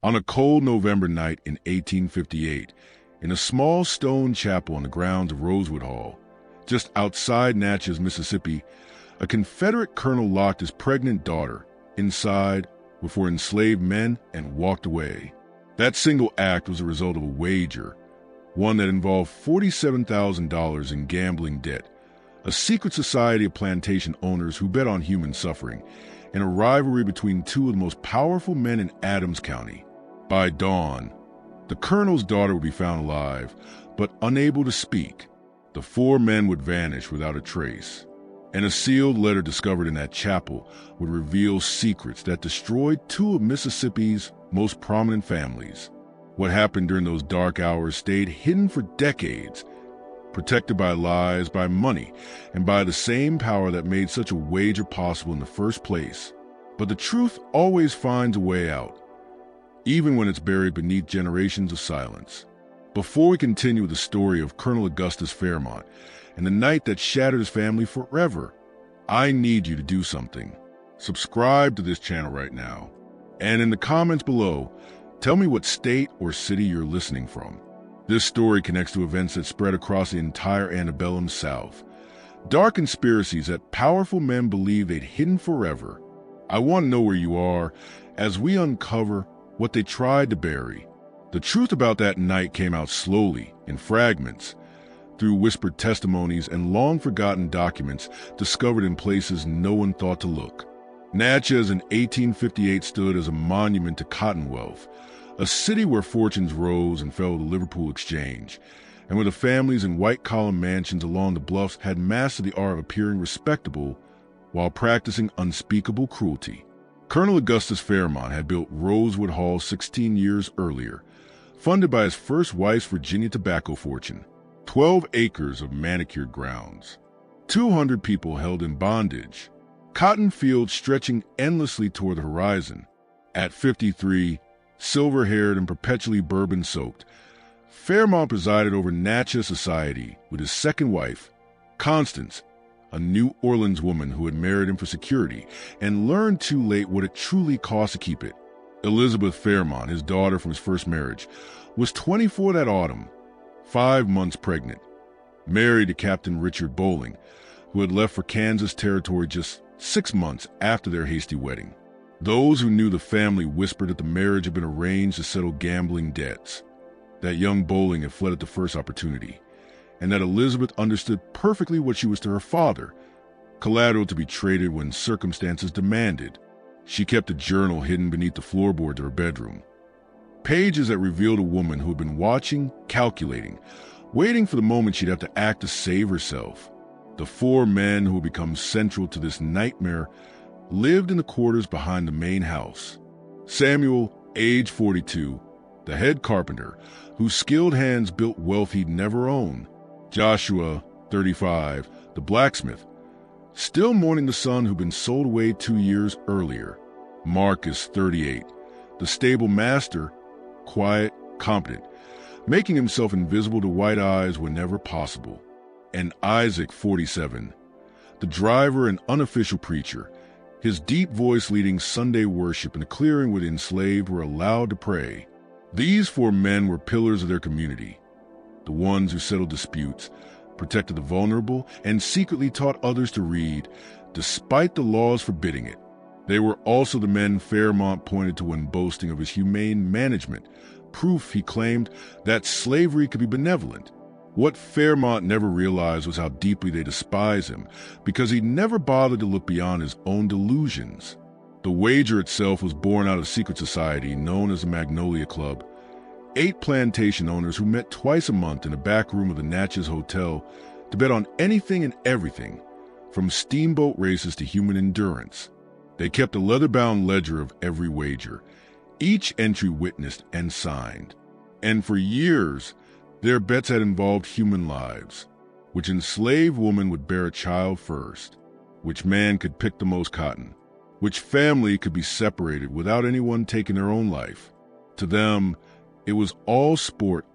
On a cold November night in 1858, in a small stone chapel on the grounds of Rosewood Hall, just outside Natchez, Mississippi, a Confederate colonel locked his pregnant daughter inside with 4 enslaved men and walked away. That single act was a result of a wager, one that involved $47,000 in gambling debt, a secret society of plantation owners who bet on human suffering, and a rivalry between 2 of the most powerful men in Adams County. By dawn, the colonel's daughter would be found alive, but unable to speak. The 4 men would vanish without a trace, and a sealed letter discovered in that chapel would reveal secrets that destroyed 2 of Mississippi's most prominent families. What happened during those dark hours stayed hidden for decades, protected by lies, by money, and by the same power that made such a wager possible in the first place. But the truth always finds a way out, even when it's buried beneath generations of silence. Before we continue with the story of Colonel Augustus Fairmont and the night that shattered his family forever, I need you to do something. Subscribe to this channel right now, and in the comments below, tell me what state or city you're listening from. This story connects to events that spread across the entire Antebellum South, dark conspiracies that powerful men believe they'd hidden forever. I want to know where you are as we uncover what they tried to bury. The truth about that night came out slowly, in fragments, through whispered testimonies and long-forgotten documents discovered in places no one thought to look. Natchez in 1858 stood as a monument to cotton wealth, a city where fortunes rose and fell with the Liverpool Exchange, and where the families in white-collar mansions along the bluffs had mastered the art of appearing respectable while practicing unspeakable cruelty. Colonel Augustus Fairmont had built Rosewood Hall 16 years earlier, funded by his first wife's Virginia tobacco fortune. 12 acres of manicured grounds, 200 people held in bondage, cotton fields stretching endlessly toward the horizon. At 53, silver-haired and perpetually bourbon-soaked, Fairmont presided over Natchez society with his second wife, Constance, a New Orleans woman who had married him for security and learned too late what it truly cost to keep it. Elizabeth Fairmont, his daughter from his first marriage, was 24 that autumn, 5 months pregnant, married to Captain Richard Bowling, who had left for Kansas Territory just 6 months after their hasty wedding. Those who knew the family whispered that the marriage had been arranged to settle gambling debts, that young Bowling had fled at the first opportunity, and that Elizabeth understood perfectly what she was to her father, collateral to be traded when circumstances demanded. She kept a journal hidden beneath the floorboards of her bedroom, pages that revealed a woman who had been watching, calculating, waiting for the moment she'd have to act to save herself. The 4 men who would become central to this nightmare lived in the quarters behind the main house. Samuel, age 42, the head carpenter, whose skilled hands built wealth he'd never owned. Joshua, 35, the blacksmith, still mourning the son who'd been sold away 2 years earlier. Marcus, 38, the stable master, quiet, competent, making himself invisible to white eyes whenever possible. And Isaac, 47, the driver and unofficial preacher, his deep voice leading Sunday worship in a clearing where the enslaved were allowed to pray. These 4 men were pillars of their community, the ones who settled disputes, protected the vulnerable, and secretly taught others to read, despite the laws forbidding it. They were also the men Fairmont pointed to when boasting of his humane management, proof, he claimed, that slavery could be benevolent. What Fairmont never realized was how deeply they despised him, because he never bothered to look beyond his own delusions. The wager itself was born out of a secret society known as the Magnolia Club, 8 plantation owners who met twice a month in a back room of the Natchez Hotel to bet on anything and everything, from steamboat races to human endurance. They kept a leather-bound ledger of every wager, each entry witnessed and signed. And for years, their bets had involved human lives, which enslaved woman would bear a child first, which man could pick the most cotton, which family could be separated without anyone taking their own life. To them, it was all sport,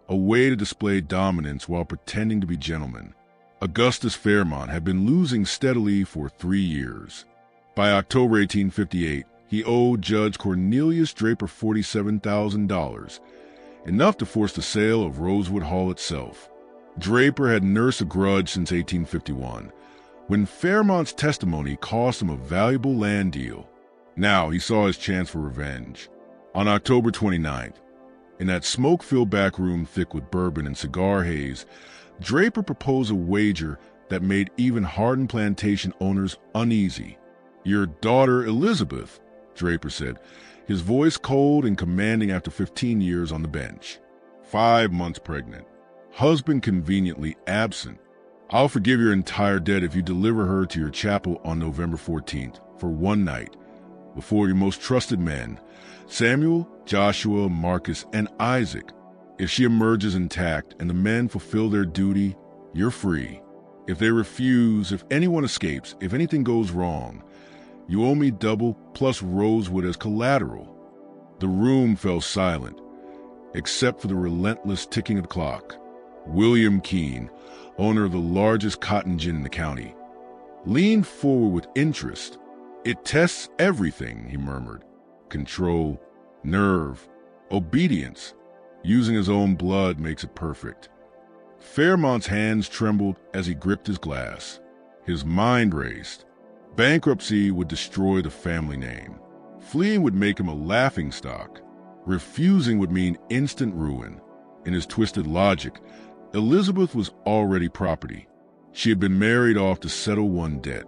a way to display dominance while pretending to be gentlemen. Augustus Fairmont had been losing steadily for 3 years. By October 1858, He owed Judge Cornelius Draper $47,000, enough to force the sale of Rosewood Hall itself. Draper had nursed a grudge since 1851, when Fairmont's testimony cost him a valuable land deal. Now he saw his chance for revenge. On October 29th, in that smoke-filled back room thick with bourbon and cigar haze, Draper proposed a wager that made even hardened plantation owners uneasy. "Your daughter Elizabeth," Draper said, his voice cold and commanding after 15 years on the bench. 5 months pregnant. Husband conveniently absent. "I'll forgive your entire debt if you deliver her to your chapel on November 14th for one night, before your most trusted men, Samuel, Joshua, Marcus, and Isaac. If she emerges intact and the men fulfill their duty, you're free. If they refuse, if anyone escapes, if anything goes wrong, you owe me double plus Rosewood as collateral." The room fell silent, except for the relentless ticking of the clock. William Keene, owner of the largest cotton gin in the county, leaned forward with interest. "It tests everything," he murmured. "Control, nerve, obedience. Using his own blood makes it perfect." Fairmont's hands trembled as he gripped his glass. His mind raced. Bankruptcy would destroy the family name. Fleeing would make him a laughingstock. Refusing would mean instant ruin. In his twisted logic, Elizabeth was already property. She had been married off to settle one debt.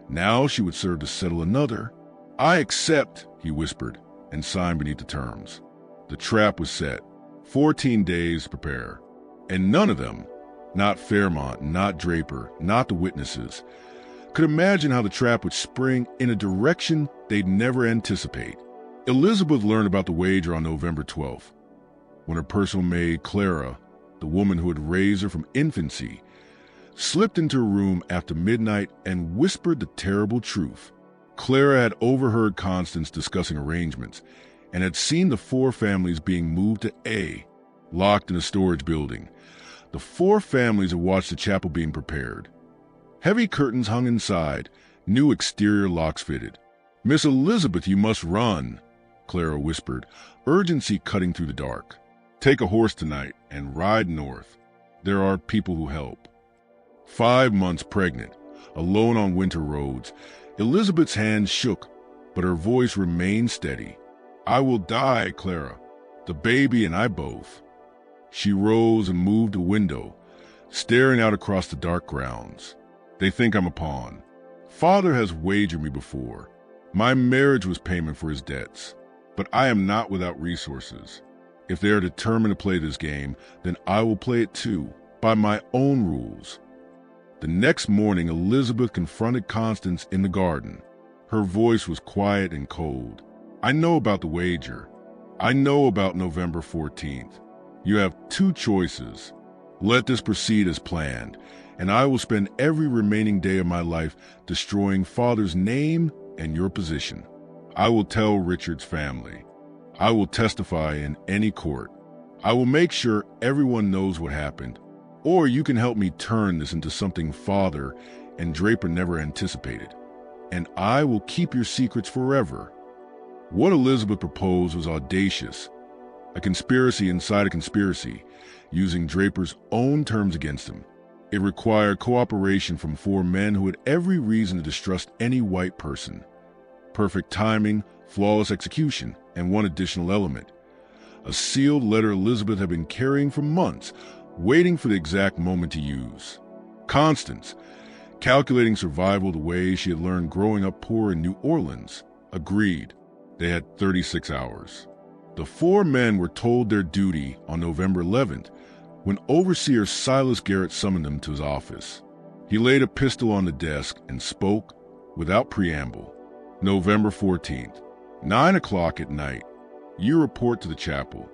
Now she would serve to settle another. "I accept," he whispered, and signed beneath the terms. The trap was set. 14 days to prepare. And none of them, not Fairmont, not Draper, not the witnesses, could imagine how the trap would spring in a direction they'd never anticipate. Elizabeth learned about the wager on November 12th, when her personal maid, Clara, the woman who had raised her from infancy, slipped into her room after midnight and whispered the terrible truth. Clara had overheard Constance discussing arrangements and had seen the 4 families being moved to A, locked in a storage building. The 4 families had watched the chapel being prepared. Heavy curtains hung inside, new exterior locks fitted. "Miss Elizabeth, you must run," Clara whispered, urgency cutting through the dark. "Take a horse tonight and ride north. There are people who help." 5 months pregnant, alone on winter roads, Elizabeth's hands shook, but her voice remained steady. "I will die, Clara. The baby and I both." She rose and moved to a window, staring out across the dark grounds. "They think I'm a pawn. Father has wagered me before. My marriage was payment for his debts. But I am not without resources. If they are determined to play this game, then I will play it too, by my own rules." The next morning, Elizabeth confronted Constance in the garden. Her voice was quiet and cold. "I know about the wager. I know about November 14th. You have 2 choices. Let this proceed as planned, and I will spend every remaining day of my life destroying Father's name and your position. I will tell Richard's family. I will testify in any court. I will make sure everyone knows what happened. Or you can help me turn this into something Father and Draper never anticipated. And I will keep your secrets forever." What Elizabeth proposed was audacious. A conspiracy inside a conspiracy, using Draper's own terms against him. It required cooperation from 4 men who had every reason to distrust any white person. Perfect timing, flawless execution, and one additional element. A sealed letter Elizabeth had been carrying for months, waiting for the exact moment to use. Constance, calculating survival the way she had learned growing up poor in New Orleans, agreed. They had 36 hours. The 4 men were told their duty on November 11th, when Overseer Silas Garrett summoned them to his office. He laid a pistol on the desk and spoke without preamble. "November 14th, 9 o'clock at night. You report to the chapel.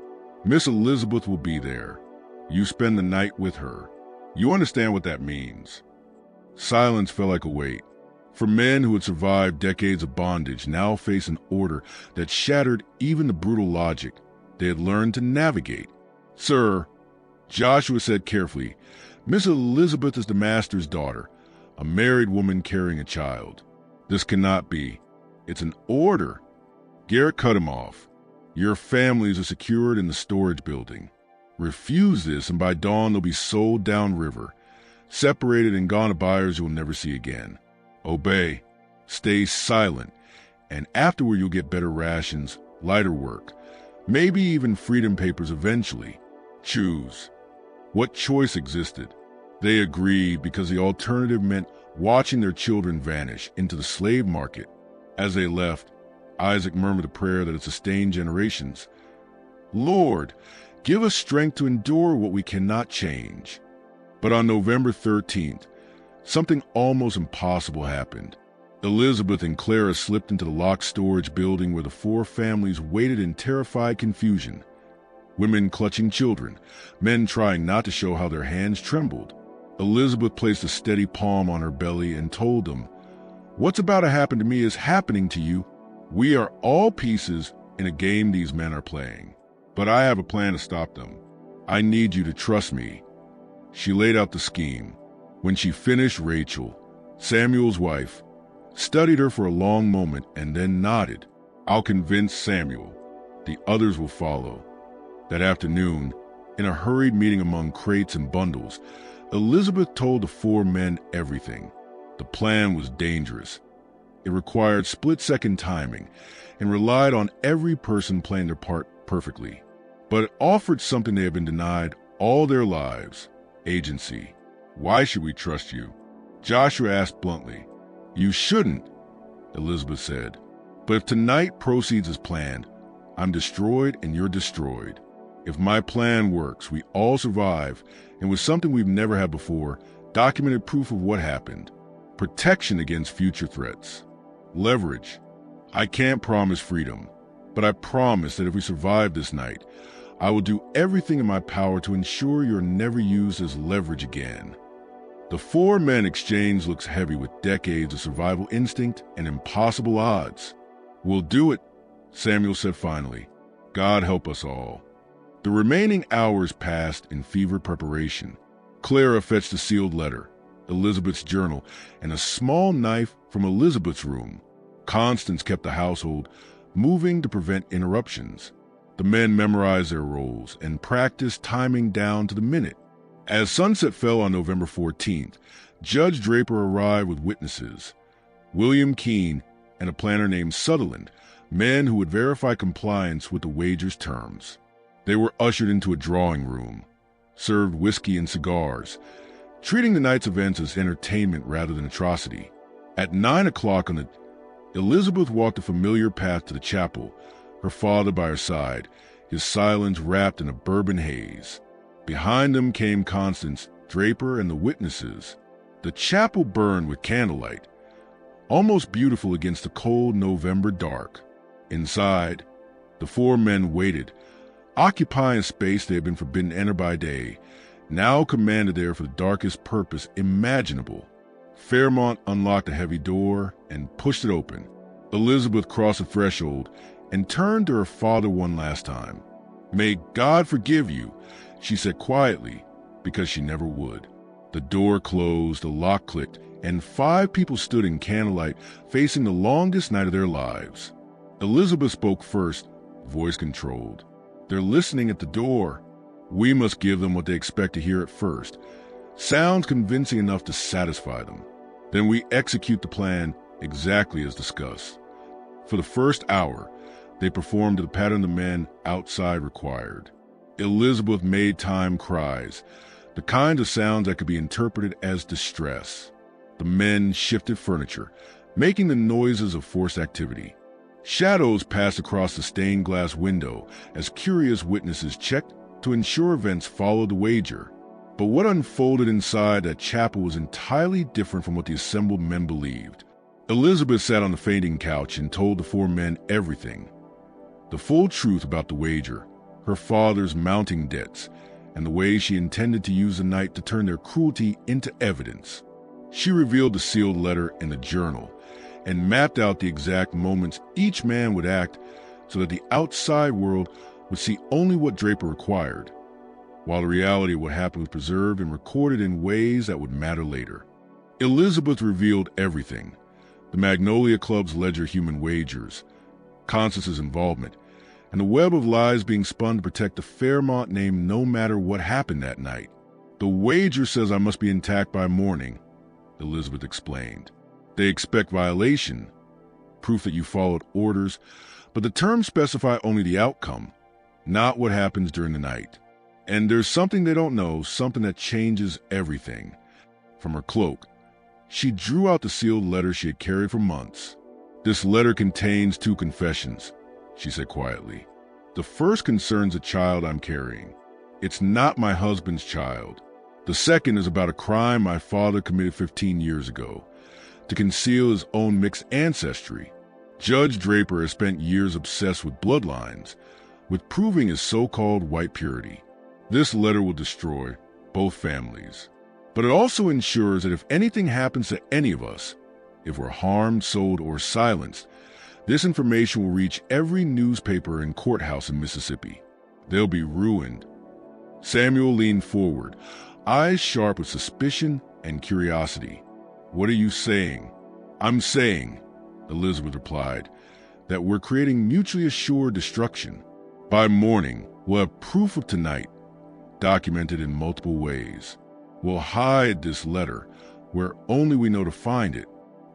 Miss Elizabeth will be there. You spend the night with her. You understand what that means." Silence felt like a weight. For men who had survived decades of bondage now faced an order that shattered even the brutal logic they had learned to navigate. "Sir," Joshua said carefully, "Miss Elizabeth is the master's daughter, a married woman carrying a child. This cannot be. It's an order. Garrett cut him off. Your families are secured in the storage building. Refuse this, and by dawn they'll be sold downriver, separated and gone to buyers you'll never see again. Obey, stay silent, and afterward you'll get better rations, lighter work, maybe even freedom papers eventually. Choose. What choice existed? They agreed because the alternative meant watching their children vanish into the slave market. As they left, Isaac murmured a prayer that had sustained generations. Lord, give us strength to endure what we cannot change. But on November 13th, something almost impossible happened. Elizabeth and Clara slipped into the locked storage building where the four families waited in terrified confusion. Women clutching children, men trying not to show how their hands trembled. Elizabeth placed a steady palm on her belly and told them, "What's about to happen to me is happening to you. We are all pieces in a game these men are playing. But I have a plan to stop them. I need you to trust me." She laid out the scheme. When she finished, Rachel, Samuel's wife, studied her for a long moment and then nodded. "I'll convince Samuel. The others will follow." That afternoon, in a hurried meeting among crates and bundles, Elizabeth told the four men everything. The plan was dangerous. It required split-second timing and relied on every person playing their part perfectly. But it offered something they had been denied all their lives: agency. "Why should we trust you?" Joshua asked bluntly. "You shouldn't," Elizabeth said. "But if tonight proceeds as planned, I'm destroyed and you're destroyed. If my plan works, we all survive, and with something we've never had before, documented proof of what happened. Protection against future threats. Leverage. I can't promise freedom, but I promise that if we survive this night, I will do everything in my power to ensure you're never used as leverage again." The four men exchanged looks heavy with decades of survival instinct and impossible odds. "We'll do it," Samuel said finally. "God help us all." The remaining hours passed in fevered preparation. Clara fetched a sealed letter, Elizabeth's journal, and a small knife from Elizabeth's room. Constance kept the household moving to prevent interruptions. The men memorized their roles and practiced timing down to the minute. As sunset fell on November 14th, Judge Draper arrived with witnesses: William Keene and a planner named Sutherland, men who would verify compliance with the wager's terms. They were ushered into a drawing room, served whiskey and cigars, treating the night's events as entertainment rather than atrocity. At 9 o'clock Elizabeth walked a familiar path to the chapel, her father by her side, his silence wrapped in a bourbon haze. Behind them came Constance, Draper, and the witnesses. The chapel burned with candlelight, almost beautiful against the cold November dark. Inside, the four men waited, occupying a space they had been forbidden to enter by day, now commanded there for the darkest purpose imaginable. Fairmont unlocked a heavy door and pushed it open. Elizabeth crossed the threshold and turned to her father one last time. "May God forgive you," she said quietly, because she never would. The door closed, the lock clicked, and 5 people stood in candlelight facing the longest night of their lives. Elizabeth spoke first, voice controlled. "They're listening at the door. We must give them what they expect to hear at first. Sounds convincing enough to satisfy them. Then we execute the plan exactly as discussed." For the first hour, they performed to the pattern the men outside required. Elizabeth made time cries, the kind of sounds that could be interpreted as distress. The men shifted furniture, making the noises of forced activity. Shadows passed across the stained glass window as curious witnesses checked to ensure events followed the wager. But what unfolded inside that chapel was entirely different from what the assembled men believed. Elizabeth sat on the fainting couch and told the four men everything. The full truth about the wager, her father's mounting debts, and the way she intended to use the night to turn their cruelty into evidence. She revealed the sealed letter and the journal, and mapped out the exact moments each man would act so that the outside world would see only what Draper required, while the reality of what happened was preserved and recorded in ways that would matter later. Elizabeth revealed everything: the Magnolia Club's ledger human wagers, Constance's involvement, and a web of lies being spun to protect the Fairmont name no matter what happened that night. The wager says I must be intact by morning, Elizabeth explained. They expect violation, proof that you followed orders, but the terms specify only the outcome, not what happens during the night. And there's something they don't know, something that changes everything. From her cloak, she drew out the sealed letter she had carried for months. This letter contains 2 confessions, she said quietly. The first concerns a child I'm carrying. It's not my husband's child. The second is about a crime my father committed 15 years ago, to conceal his own mixed ancestry. Judge Draper has spent years obsessed with bloodlines, with proving his so-called white purity. This letter will destroy both families. But it also ensures that if anything happens to any of us, if we're harmed, sold, or silenced, this information will reach every newspaper and courthouse in Mississippi. They'll be ruined. Samuel leaned forward, eyes sharp with suspicion and curiosity. What are you saying? I'm saying, Elizabeth replied, that we're creating mutually assured destruction. By morning, we'll have proof of tonight, documented in multiple ways. We'll hide this letter where only we know to find it.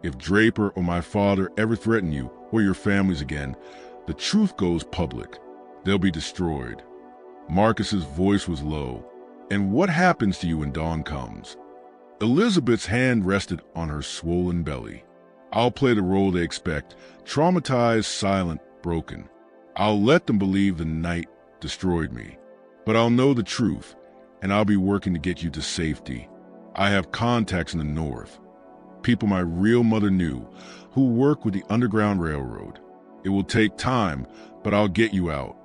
If Draper or my father ever threaten you or your families again, the truth goes public. They'll be destroyed. Marcus's voice was low. And what happens to you when dawn comes? Elizabeth's hand rested on her swollen belly. I'll play the role they expect, traumatized, silent, broken. I'll let them believe the night destroyed me. But I'll know the truth, and I'll be working to get you to safety. I have contacts in the north, people my real mother knew, who work with the Underground Railroad. It will take time, but I'll get you out.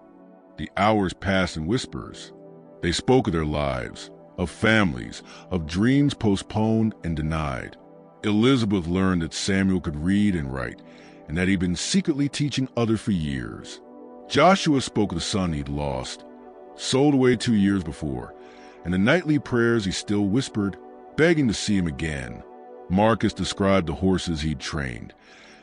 The hours passed in whispers. They spoke of their lives, of families, of dreams postponed and denied. Elizabeth learned that Samuel could read and write, and that he'd been secretly teaching others for years. Joshua spoke of the son he'd lost, sold away 2 years before, and the nightly prayers he still whispered, begging to see him again. Marcus described the horses he'd trained,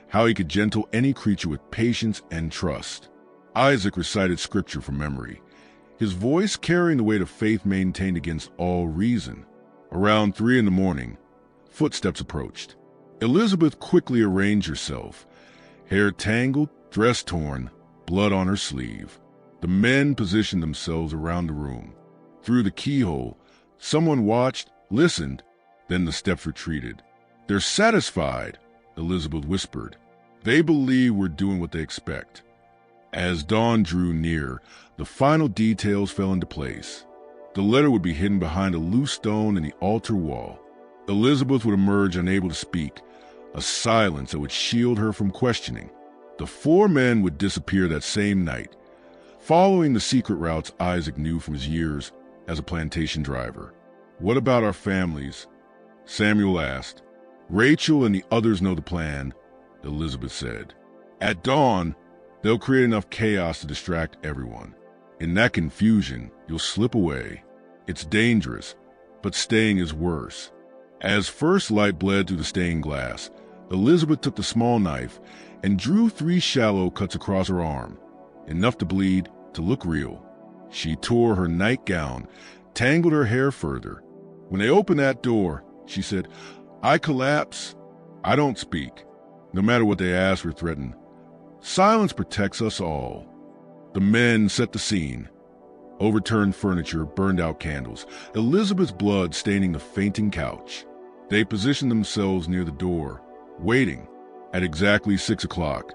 how he could gentle any creature with patience and trust. Isaac recited scripture from memory, his voice carrying the weight of faith maintained against all reason. Around 3 a.m, footsteps approached. Elizabeth quickly arranged herself, hair tangled, dress torn, blood on her sleeve. The men positioned themselves around the room. Through the keyhole, someone watched, listened, then the steps retreated. They're satisfied, Elizabeth whispered. They believe we're doing what they expect. As dawn drew near, the final details fell into place. The letter would be hidden behind a loose stone in the altar wall. Elizabeth would emerge unable to speak, a silence that would shield her from questioning. The 4 men would disappear that same night, following the secret routes Isaac knew from his years as a plantation driver. What about our families? Samuel asked. Rachel and the others know the plan, Elizabeth said. At dawn, they'll create enough chaos to distract everyone. In that confusion, you'll slip away. It's dangerous, but staying is worse. As first light bled through the stained glass, Elizabeth took the small knife and drew 3 shallow cuts across her arm, enough to bleed, to look real. She tore her nightgown, tangled her hair further. When they opened that door, she said, I collapse. I don't speak, no matter what they ask or threaten. Silence protects us all. The men set the scene. Overturned furniture, burned out candles, Elizabeth's blood staining the fainting couch. They positioned themselves near the door, waiting. At exactly 6 o'clock,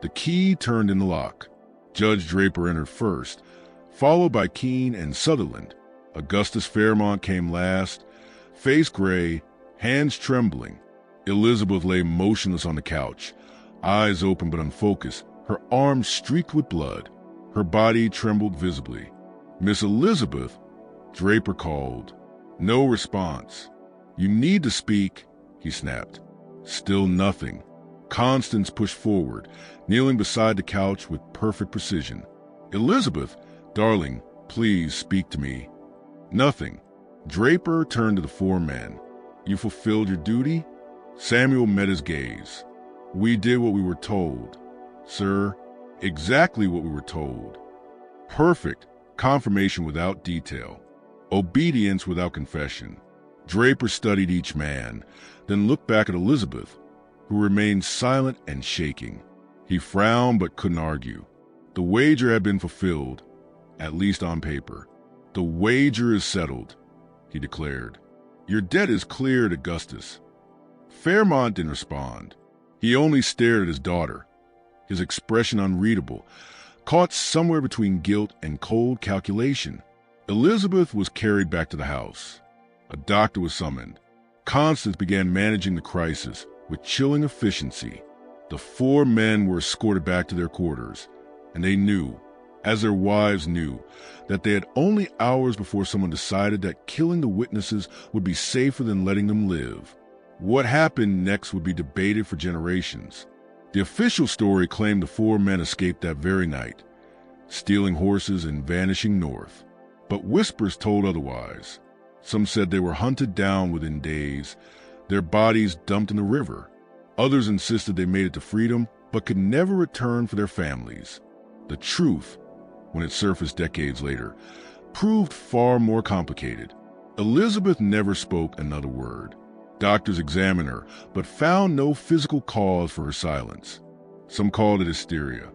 the key turned in the lock. Judge Draper entered first, followed by Keene and Sutherland. Augustus Fairmont came last, face gray, hands trembling. Elizabeth lay motionless on the couch, eyes open but unfocused, her arms streaked with blood. Her body trembled visibly. Miss Elizabeth, Draper called. No response. You need to speak, he snapped. Still nothing. Constance pushed forward, kneeling beside the couch with perfect precision. Elizabeth, darling, please speak to me. Nothing. Draper turned to the 4 men. You fulfilled your duty? Samuel met his gaze. We did what we were told. Sir, Exactly what we were told. Perfect confirmation without detail. Obedience without confession. Draper studied each man, then looked back at Elizabeth, who remained silent and shaking. He frowned but couldn't argue. The wager had been fulfilled, at least on paper. "The wager is settled," he declared. "Your debt is cleared, Augustus." Fairmont didn't respond. He only stared at his daughter, his expression unreadable, caught somewhere between guilt and cold calculation. Elizabeth was carried back to the house. A doctor was summoned. Constance began managing the crisis with chilling efficiency. The 4 men were escorted back to their quarters, and they knew, as their wives knew, that they had only hours before someone decided that killing the witnesses would be safer than letting them live. What happened next would be debated for generations. The official story claimed the 4 men escaped that very night, stealing horses and vanishing north. But whispers told otherwise. Some said they were hunted down within days, their bodies dumped in the river. Others insisted they made it to freedom, but could never return for their families. The truth, when it surfaced decades later, proved far more complicated. Elizabeth never spoke another word. Doctors examined her, but found no physical cause for her silence. Some called it hysteria.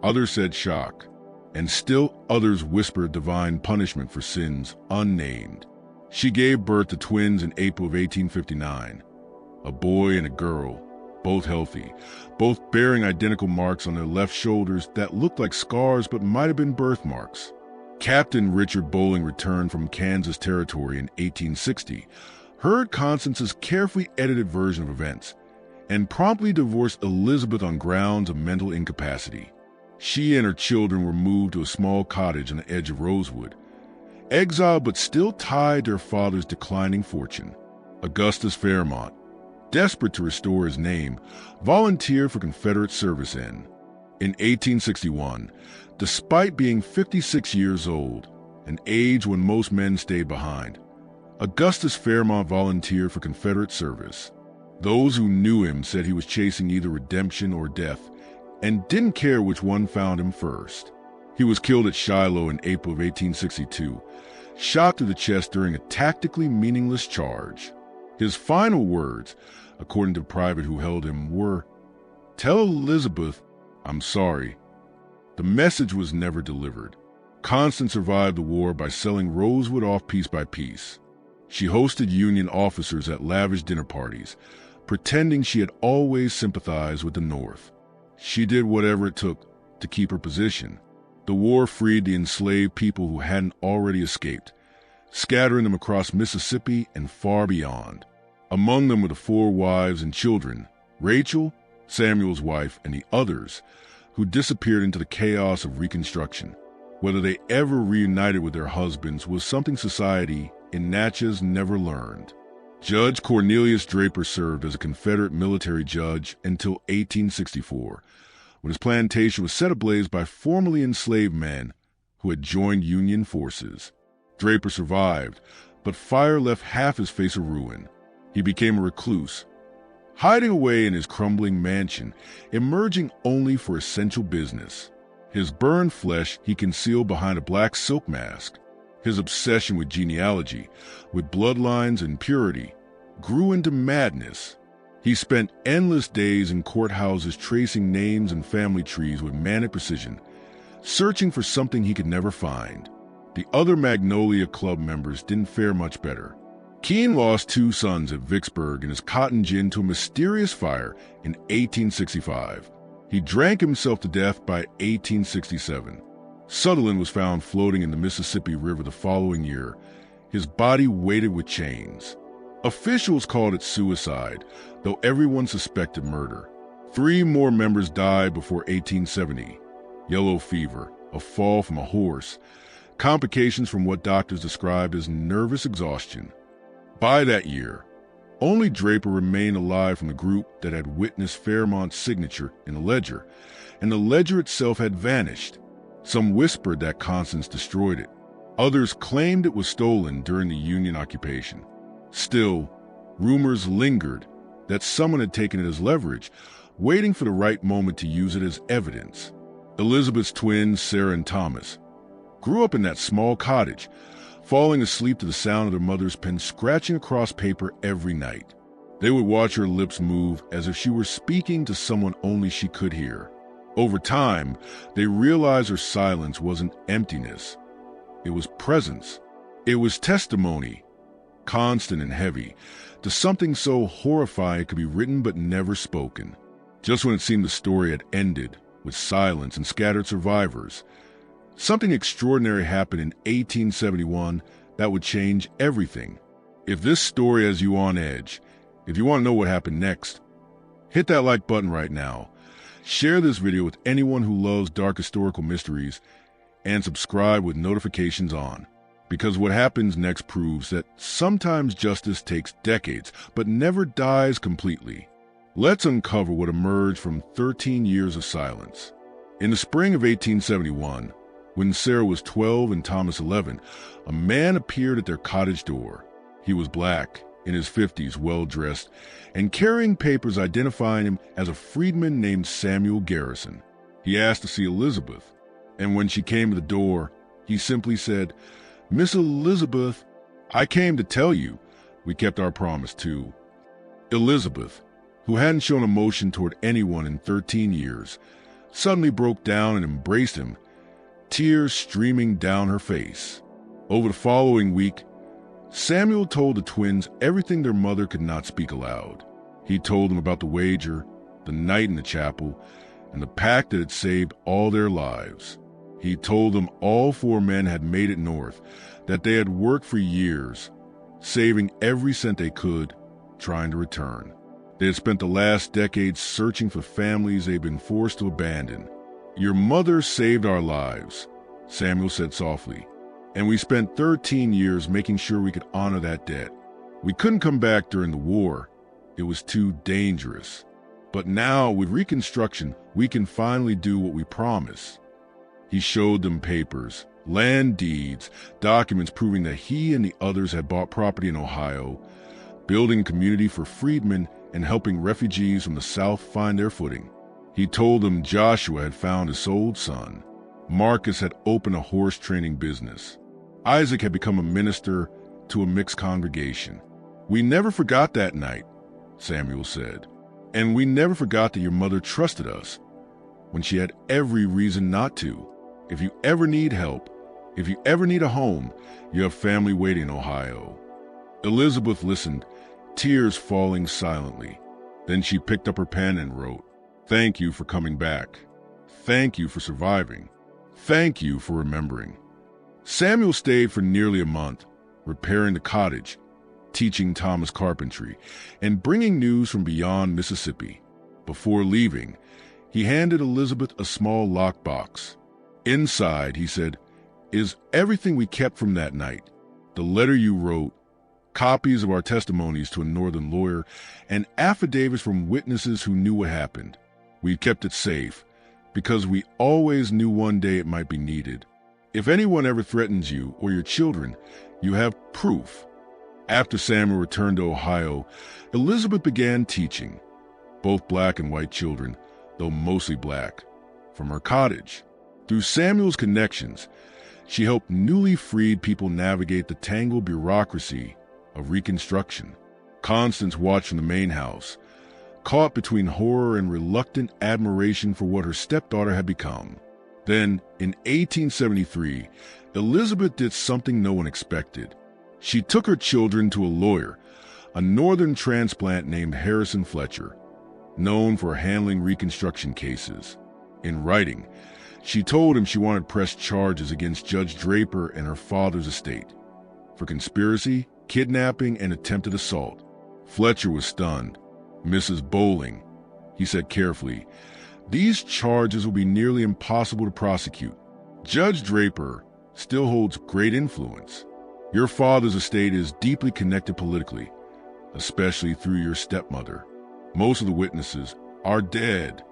Others said shock. And still others whispered divine punishment for sins unnamed. She gave birth to twins in April of 1859, a boy and a girl, both healthy, both bearing identical marks on their left shoulders that looked like scars but might have been birthmarks. Captain Richard Bowling returned from Kansas Territory in 1860, heard Constance's carefully edited version of events, and promptly divorced Elizabeth on grounds of mental incapacity. She and her children were moved to a small cottage on the edge of Rosewood, exiled but still tied to her father's declining fortune. Augustus Fairmont, desperate to restore his name, volunteered for Confederate service in 1861, despite being 56 years old, an age when most men stayed behind. Augustus Fairmont volunteered for Confederate service. Those who knew him said he was chasing either redemption or death, and didn't care which one found him first. He was killed at Shiloh in April of 1862, shot through the chest during a tactically meaningless charge. His final words, according to the private who held him, were, "Tell Elizabeth, I'm sorry." The message was never delivered. Constance survived the war by selling Rosewood off piece by piece. She hosted Union officers at lavish dinner parties, pretending she had always sympathized with the North. She did whatever it took to keep her position. The war freed the enslaved people who hadn't already escaped, scattering them across Mississippi and far beyond. Among them were the 4 wives and children, Rachel, Samuel's wife, and the others, who disappeared into the chaos of Reconstruction. Whether they ever reunited with their husbands was something society in Natchez never learned. Judge Cornelius Draper served as a Confederate military judge until 1864, when his plantation was set ablaze by formerly enslaved men who had joined Union forces. Draper survived, but fire left half his face a ruin. He became a recluse, hiding away in his crumbling mansion, emerging only for essential business. His burned flesh he concealed behind a black silk mask. His obsession with genealogy, with bloodlines and purity, grew into madness. He spent endless days in courthouses tracing names and family trees with manic precision, searching for something he could never find. The other Magnolia Club members didn't fare much better. Keene lost 2 sons at Vicksburg and his cotton gin to a mysterious fire in 1865. He drank himself to death by 1867. Sutherland was found floating in the Mississippi River the following year, his body weighted with chains. Officials called it suicide, though everyone suspected murder. 3 more members died before 1870. Yellow fever, a fall from a horse, complications from what doctors described as nervous exhaustion. By that year, only Draper remained alive from the group that had witnessed Fairmont's signature in the ledger, and the ledger itself had vanished. Some whispered that Constance destroyed it. Others claimed it was stolen during the Union occupation. Still, rumors lingered that someone had taken it as leverage, waiting for the right moment to use it as evidence. Elizabeth's twins, Sarah and Thomas, grew up in that small cottage, falling asleep to the sound of their mother's pen scratching across paper every night. They would watch her lips move as if she were speaking to someone only she could hear. Over time, they realized her silence wasn't emptiness. It was presence. It was testimony, constant and heavy, to something so horrifying it could be written but never spoken. Just when it seemed the story had ended, with silence and scattered survivors, something extraordinary happened in 1871 that would change everything. If this story has you on edge, if you want to know what happened next, hit that like button right now. Share this video with anyone who loves dark historical mysteries, and subscribe with notifications on. Because what happens next proves that sometimes justice takes decades, but never dies completely. Let's uncover what emerged from 13 years of silence. In the spring of 1871, when Sarah was 12 and Thomas 11, a man appeared at their cottage door. He was black, in his 50s, well-dressed, and carrying papers identifying him as a freedman named Samuel Garrison. He asked to see Elizabeth, and when she came to the door, he simply said, "Miss Elizabeth, I came to tell you we kept our promise too." Elizabeth, who hadn't shown emotion toward anyone in 13 years, suddenly broke down and embraced him, tears streaming down her face. Over the following week, Samuel told the twins everything their mother could not speak aloud. He told them about the wager, the night in the chapel, and the pact that had saved all their lives. He told them all four men had made it north, that they had worked for years, saving every cent they could, trying to return. They had spent the last decade searching for families they'd been forced to abandon. "Your mother saved our lives," Samuel said softly, "and we spent 13 years making sure we could honor that debt. We couldn't come back during the war. It was too dangerous. But now, with Reconstruction, we can finally do what we promised." He showed them papers, land deeds, documents proving that he and the others had bought property in Ohio, building a community for freedmen and helping refugees from the South find their footing. He told them Joshua had found his old son. Marcus had opened a horse training business. Isaac had become a minister to a mixed congregation. "We never forgot that night," Samuel said. "And we never forgot that your mother trusted us when she had every reason not to. If you ever need help, if you ever need a home, you have family waiting in Ohio." Elizabeth listened, tears falling silently. Then she picked up her pen and wrote, "Thank you for coming back. Thank you for surviving. Thank you for remembering." Samuel stayed for nearly a month, repairing the cottage, teaching Thomas carpentry, and bringing news from beyond Mississippi. Before leaving, he handed Elizabeth a small lockbox. Inside, he said, "is everything we kept from that night. The letter you wrote, copies of our testimonies to a northern lawyer, and affidavits from witnesses who knew what happened. We kept it safe because we always knew one day it might be needed. If anyone ever threatens you or your children, you have proof." After Samuel returned to Ohio, Elizabeth began teaching, both black and white children, though mostly black, from her cottage. Through Samuel's connections, she helped newly freed people navigate the tangled bureaucracy of Reconstruction. Constance watched from the main house, caught between horror and reluctant admiration for what her stepdaughter had become. Then, in 1873, Elizabeth did something no one expected. She took her children to a lawyer, a northern transplant named Harrison Fletcher, known for handling Reconstruction cases. In writing, she told him she wanted to press charges against Judge Draper and her father's estate for conspiracy, kidnapping, and attempted assault. Fletcher was stunned. "Mrs. Bowling," he said carefully, "these charges will be nearly impossible to prosecute. Judge Draper still holds great influence. Your father's estate is deeply connected politically, especially through your stepmother. Most of the witnesses are dead.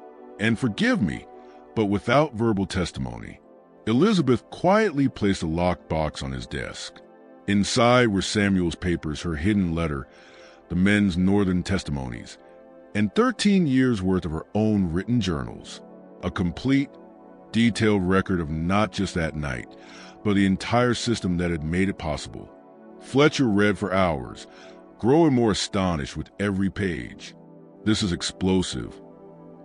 And forgive me, but without verbal testimony." Elizabeth quietly placed a locked box on his desk. Inside were Samuel's papers, her hidden letter, the men's northern testimonies, and 13 years' worth of her own written journals. A complete, detailed record of not just that night, but the entire system that had made it possible. Fletcher read for hours, growing more astonished with every page. "This is explosive,"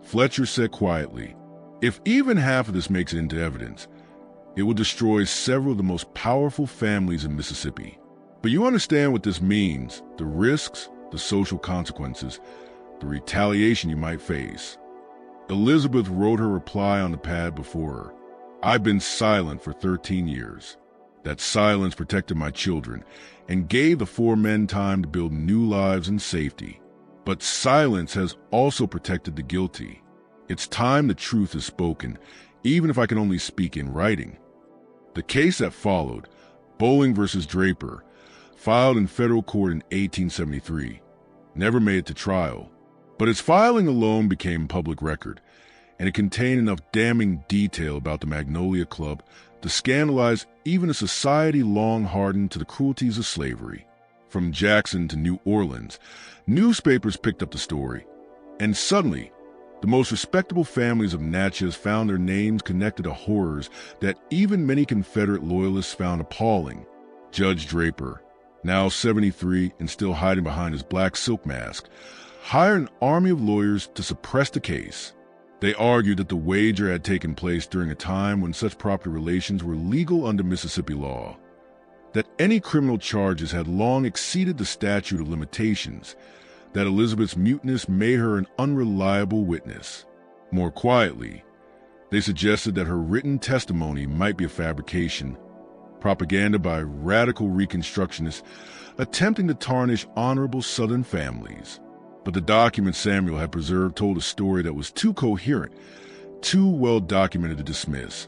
Fletcher said quietly. "If even half of this makes it into evidence, it will destroy several of the most powerful families in Mississippi. But you understand what this means, the risks, the social consequences, the retaliation you might face." Elizabeth wrote her reply on the pad before her. "I've been silent for 13 years. That silence protected my children and gave the 4 men time to build new lives in safety. But silence has also protected the guilty. It's time the truth is spoken, even if I can only speak in writing." The case that followed, Bowling versus Draper, filed in federal court in 1873, never made it to trial. But its filing alone became public record, and it contained enough damning detail about the Magnolia Club to scandalize even a society long hardened to the cruelties of slavery. From Jackson to New Orleans, newspapers picked up the story, and suddenly, the most respectable families of Natchez found their names connected to horrors that even many Confederate loyalists found appalling. Judge Draper, now 73 and still hiding behind his black silk mask, hired an army of lawyers to suppress the case. They argued that the wager had taken place during a time when such property relations were legal under Mississippi law, that any criminal charges had long exceeded the statute of limitations, that Elizabeth's muteness made her an unreliable witness. More quietly, they suggested that her written testimony might be a fabrication, propaganda by radical Reconstructionists attempting to tarnish honorable Southern families. But the documents Samuel had preserved told a story that was too coherent, too well documented to dismiss.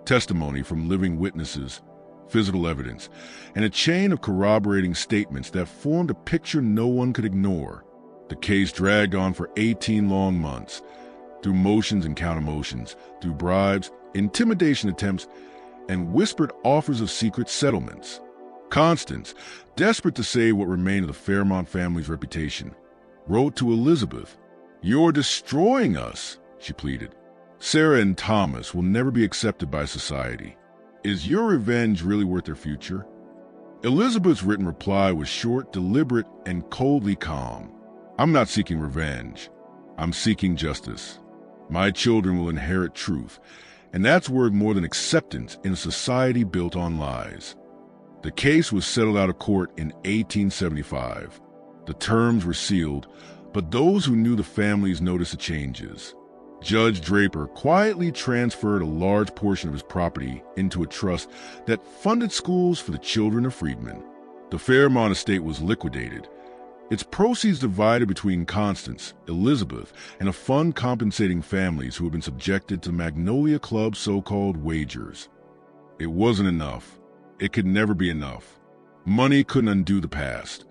Testimony from living witnesses, physical evidence, and a chain of corroborating statements that formed a picture no one could ignore. The case dragged on for 18 long months, through motions and counter-motions, through bribes, intimidation attempts, and whispered offers of secret settlements. Constance, desperate to save what remained of the Fairmont family's reputation, wrote to Elizabeth. "You're destroying us," she pleaded. "Sarah and Thomas will never be accepted by society. Is your revenge really worth their future?" Elizabeth's written reply was short, deliberate, and coldly calm. "I'm not seeking revenge. I'm seeking justice. My children will inherit truth, and that's worth more than acceptance in a society built on lies." The case was settled out of court in 1875. The terms were sealed, but those who knew the families noticed the changes. Judge Draper quietly transferred a large portion of his property into a trust that funded schools for the children of freedmen. The Fairmont estate was liquidated, its proceeds divided between Constance, Elizabeth, and a fund compensating families who had been subjected to the Magnolia Club's so-called wagers. It wasn't enough. It could never be enough. Money couldn't undo the past,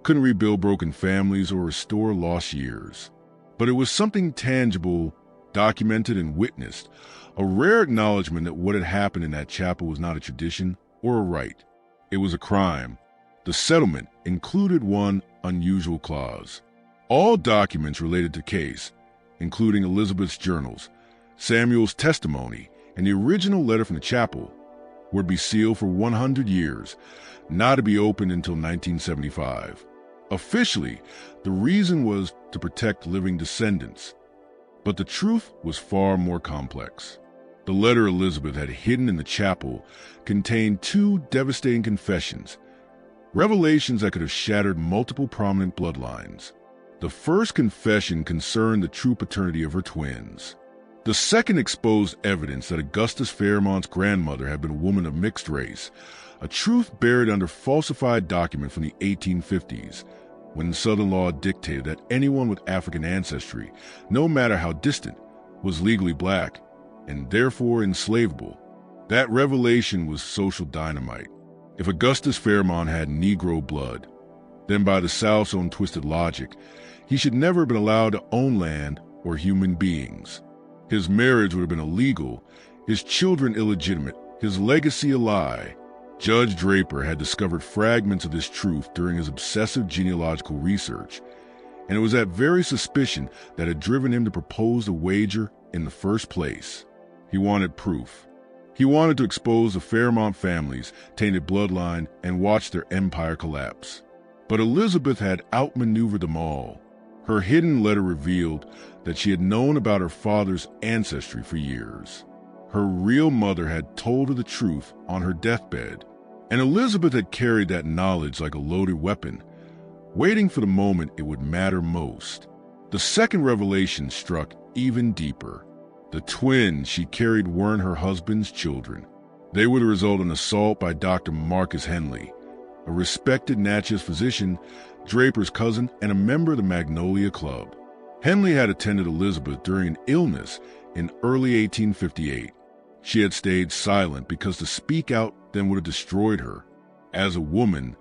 couldn't rebuild broken families or restore lost years. But it was something tangible, documented and witnessed, a rare acknowledgement that what had happened in that chapel was not a tradition or a rite. It was a crime. The settlement included one unusual clause. All documents related to the case, including Elizabeth's journals, Samuel's testimony, and the original letter from the chapel, were to be sealed for 100 years, not to be opened until 1975. Officially, the reason was to protect living descendants. But the truth was far more complex. The letter Elizabeth had hidden in the chapel contained 2 devastating confessions, revelations that could have shattered multiple prominent bloodlines. The first confession concerned the true paternity of her twins. The second exposed evidence that Augustus Fairmont's grandmother had been a woman of mixed race, a truth buried under falsified documents from the 1850s, when Southern law dictated that anyone with African ancestry, no matter how distant, was legally black and therefore enslavable. That revelation was social dynamite. If Augustus Fairmont had Negro blood, then by the South's own twisted logic, he should never have been allowed to own land or human beings. His marriage would have been illegal, his children illegitimate, his legacy a lie. Judge Draper had discovered fragments of this truth during his obsessive genealogical research, and it was that very suspicion that had driven him to propose the wager in the first place. He wanted proof. He wanted to expose the Fairmont family's tainted bloodline and watch their empire collapse. But Elizabeth had outmaneuvered them all. Her hidden letter revealed that she had known about her father's ancestry for years. Her real mother had told her the truth on her deathbed, and Elizabeth had carried that knowledge like a loaded weapon, waiting for the moment it would matter most. The second revelation struck even deeper. The twins she carried weren't her husband's children. They were the result of an assault by Dr. Marcus Henley, a respected Natchez physician, Draper's cousin, and a member of the Magnolia Club. Henley had attended Elizabeth during an illness in early 1858. She had stayed silent because to speak out then would have destroyed her. As a woman,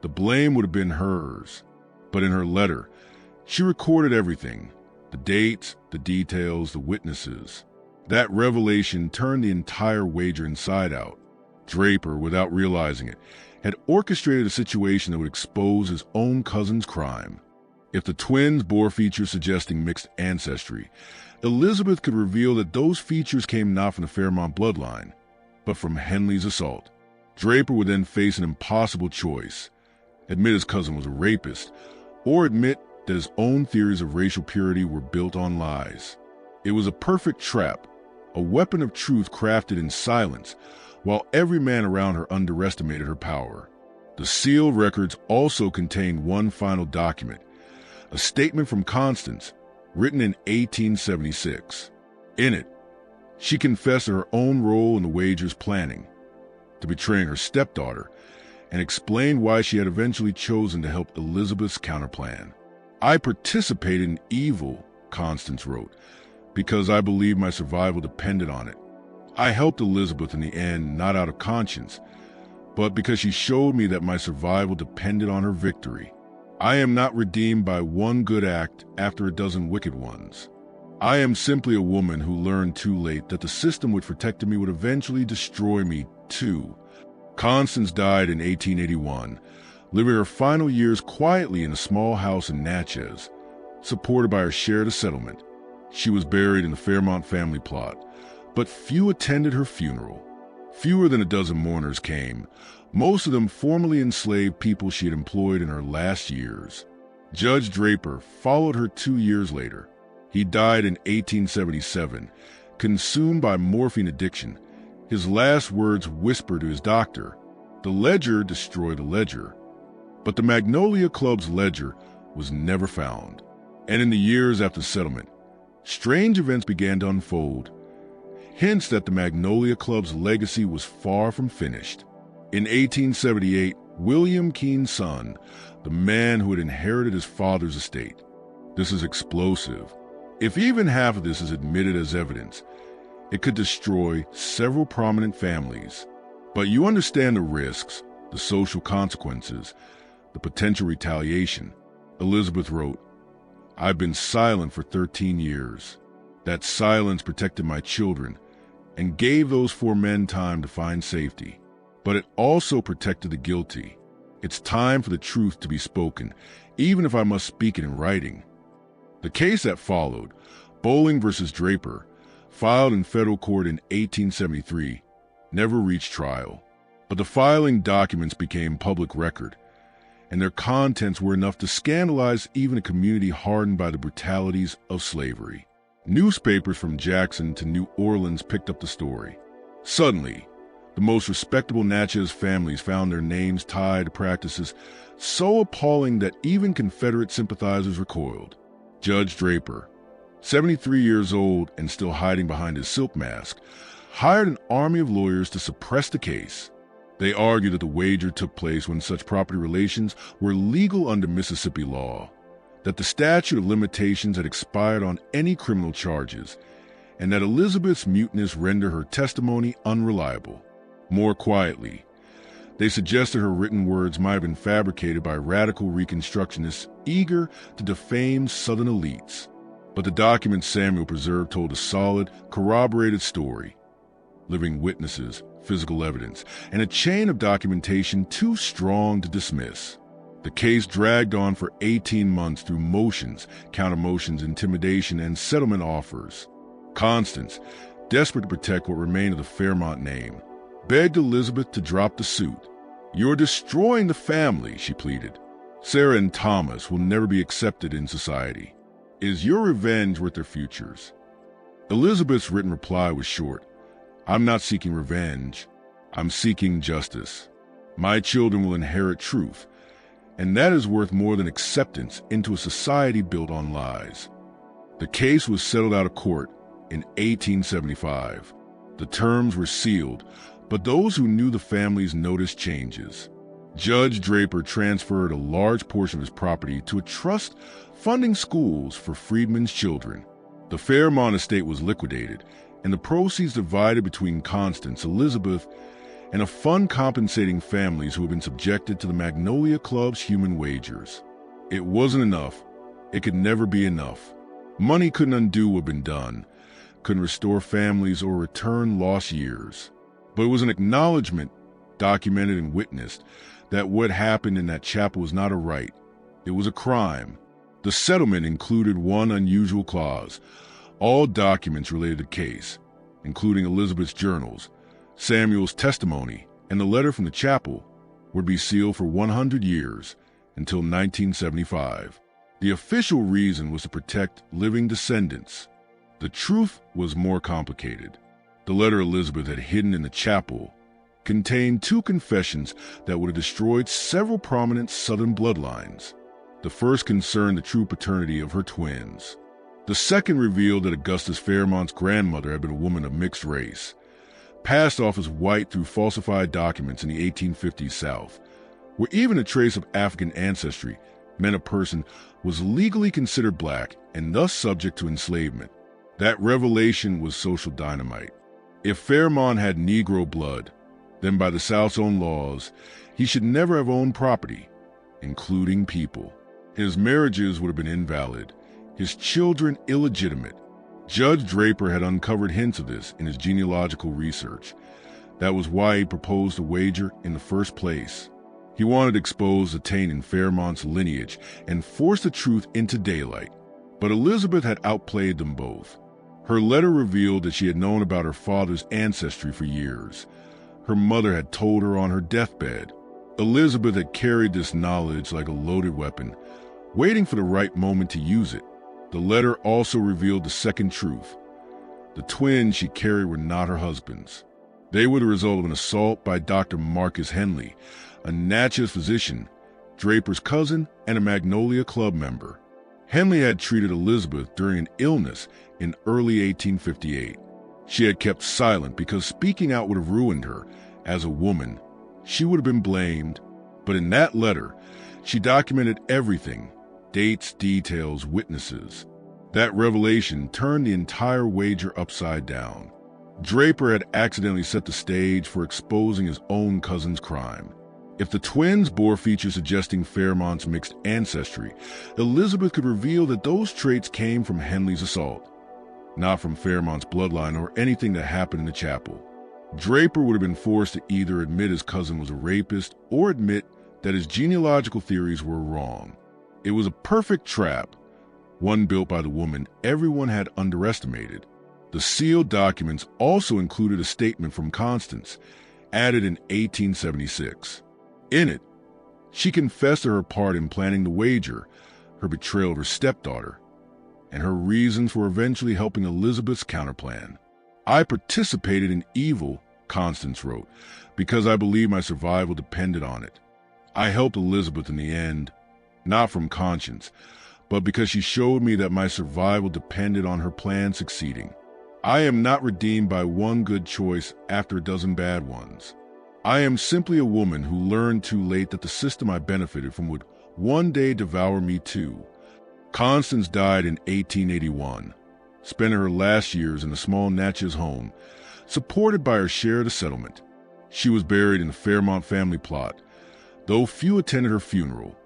the blame would have been hers. But in her letter, she recorded everything: the dates, the details, the witnesses. That revelation turned the entire wager inside out. Draper, without realizing it, had orchestrated a situation that would expose his own cousin's crime. If the twins bore features suggesting mixed ancestry, Elizabeth could reveal that those features came not from the Fairmont bloodline, but from Henley's assault. Draper would then face an impossible choice: admit his cousin was a rapist, or admit that his own theories of racial purity were built on lies. It was a perfect trap, a weapon of truth crafted in silence, while every man around her underestimated her power. The sealed records also contained one final document, a statement from Constance, written in 1876. In it, she confessed to her own role in the wager's planning, to betraying her stepdaughter, and explained why she had eventually chosen to help Elizabeth's counterplan. "I participated in evil," Constance wrote, "because I believed my survival depended on it. I helped Elizabeth in the end, not out of conscience, but because she showed me that my survival depended on her victory. I am not redeemed by one good act after a dozen wicked ones. I am simply a woman who learned too late that the system which protected me would eventually destroy me, too." Constance died in 1881, living her final years quietly in a small house in Natchez, supported by her share of the settlement. She was buried in the Fairmont family plot, but few attended her funeral. Fewer than a dozen mourners came, most of them formerly enslaved people she had employed in her last years. Judge Draper followed her 2 years later. He died in 1877, consumed by morphine addiction. His last words whispered to his doctor, "The ledger destroyed the ledger." But the Magnolia Club's ledger was never found. And in the years after settlement, strange events began to unfold, hints that the Magnolia Club's legacy was far from finished. In 1878, William Keene's son, the man who had inherited his father's estate. This is explosive. If even half of this is admitted as evidence, it could destroy several prominent families. But you understand the risks, the social consequences, the potential retaliation. Elizabeth wrote, "I've been silent for 13 years. That silence protected my children and gave those 4 men time to find safety. But it also protected the guilty. It's time for the truth to be spoken, even if I must speak it in writing." The case that followed, Bowling versus Draper, filed in federal court in 1873, never reached trial. But the filing documents became public record, and their contents were enough to scandalize even a community hardened by the brutalities of slavery. Newspapers from Jackson to New Orleans picked up the story. Suddenly, the most respectable Natchez families found their names tied to practices so appalling that even Confederate sympathizers recoiled. Judge Draper, 73 years old and still hiding behind his silk mask, hired an army of lawyers to suppress the case. They argued that the wager took place when such property relations were legal under Mississippi law, that the statute of limitations had expired on any criminal charges, and that Elizabeth's muteness rendered her testimony unreliable. More quietly, they suggested her written words might have been fabricated by radical Reconstructionists eager to defame Southern elites. But the documents Samuel preserved told a solid, corroborated story. Living witnesses, physical evidence, and a chain of documentation too strong to dismiss. The case dragged on for 18 months through motions, counter-motions, intimidation, and settlement offers. Constance, desperate to protect what remained of the Fairmont name, begged Elizabeth to drop the suit. "You're destroying the family," she pleaded. "Sarah and Thomas will never be accepted in society. Is your revenge worth their futures?" Elizabeth's written reply was short. "I'm not seeking revenge. I'm seeking justice. My children will inherit truth, and that is worth more than acceptance into a society built on lies." The case was settled out of court in 1875. The terms were sealed, but those who knew the families noticed changes. Judge Draper transferred a large portion of his property to a trust funding schools for freedmen's children. The Fairmont estate was liquidated, and the proceeds divided between Constance, Elizabeth, and a fund compensating families who had been subjected to the Magnolia Club's human wagers. It wasn't enough. It could never be enough. Money couldn't undo what had been done, couldn't restore families or return lost years. But it was an acknowledgement, documented and witnessed, that what happened in that chapel was not a right. It was a crime. The settlement included one unusual clause. All documents related to the case, including Elizabeth's journals, Samuel's testimony, and the letter from the chapel, would be sealed for 100 years until 1975. The official reason was to protect living descendants. The truth was more complicated. The letter Elizabeth had hidden in the chapel contained two confessions that would have destroyed several prominent Southern bloodlines. The first concerned the true paternity of her twins. The second revealed that Augustus Fairmont's grandmother had been a woman of mixed race, passed off as white through falsified documents in the 1850s South, where even a trace of African ancestry meant a person was legally considered black and thus subject to enslavement. That revelation was social dynamite. If Fairmont had Negro blood, then by the South's own laws, he should never have owned property, including people. His marriages would have been invalid, his children illegitimate. Judge Draper had uncovered hints of this in his genealogical research. That was why he proposed a wager in the first place. He wanted to expose the taint in Fairmont's lineage and force the truth into daylight. But Elizabeth had outplayed them both. Her letter revealed that she had known about her father's ancestry for years. Her mother had told her on her deathbed. Elizabeth had carried this knowledge like a loaded weapon, waiting for the right moment to use it. The letter also revealed the second truth. The twins she carried were not her husband's. They were the result of an assault by Dr. Marcus Henley, a Natchez physician, Draper's cousin, and a Magnolia Club member. Henley had treated Elizabeth during an illness in early 1858. She had kept silent because speaking out would have ruined her. As a woman, she would have been blamed. But in that letter, she documented everything, dates, details, witnesses. That revelation turned the entire wager upside down. Draper had accidentally set the stage for exposing his own cousin's crime. If the twins bore features suggesting Fairmont's mixed ancestry, Elizabeth could reveal that those traits came from Henley's assault, not from Fairmont's bloodline or anything that happened in the chapel. Draper would have been forced to either admit his cousin was a rapist or admit that his genealogical theories were wrong. It was a perfect trap, one built by the woman everyone had underestimated. The sealed documents also included a statement from Constance, added in 1876. In it, she confessed to her part in planning the wager, her betrayal of her stepdaughter, and her reasons for eventually helping Elizabeth's counterplan. "I participated in evil," Constance wrote, "because I believed my survival depended on it. I helped Elizabeth in the end, not from conscience, but because she showed me that my survival depended on her plan succeeding. I am not redeemed by one good choice after a dozen bad ones. I am simply a woman who learned too late that the system I benefited from would one day devour me too." Constance died in 1881, spending her last years in a small Natchez home, supported by her share of the settlement. She was buried in the Fairmont family plot, though few attended her funeral.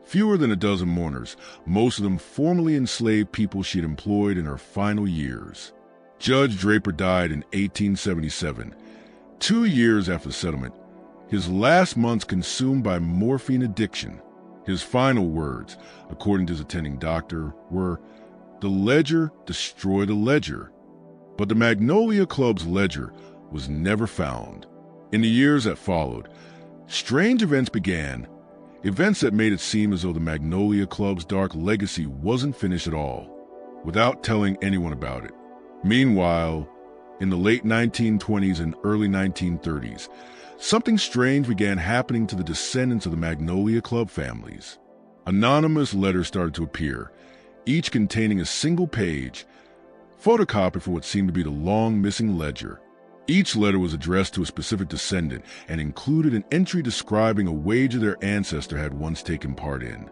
Fewer than a dozen mourners, most of them formerly enslaved people she had employed in her final years. Judge Draper died in 1877, 2 years after the settlement, his last months consumed by morphine addiction. His final words, according to his attending doctor, were, "The ledger destroy the ledger, But the Magnolia Club's ledger was never found. In the years that followed, strange events began, events that made it seem as though the Magnolia Club's dark legacy wasn't finished at all, without telling anyone about it. Meanwhile, in the late 1920s and early 1930s, something strange began happening to the descendants of the Magnolia Club families. Anonymous letters started to appear, each containing a single page, photocopied for what seemed to be the long-missing ledger. Each letter was addressed to a specific descendant and included an entry describing a wager their ancestor had once taken part in,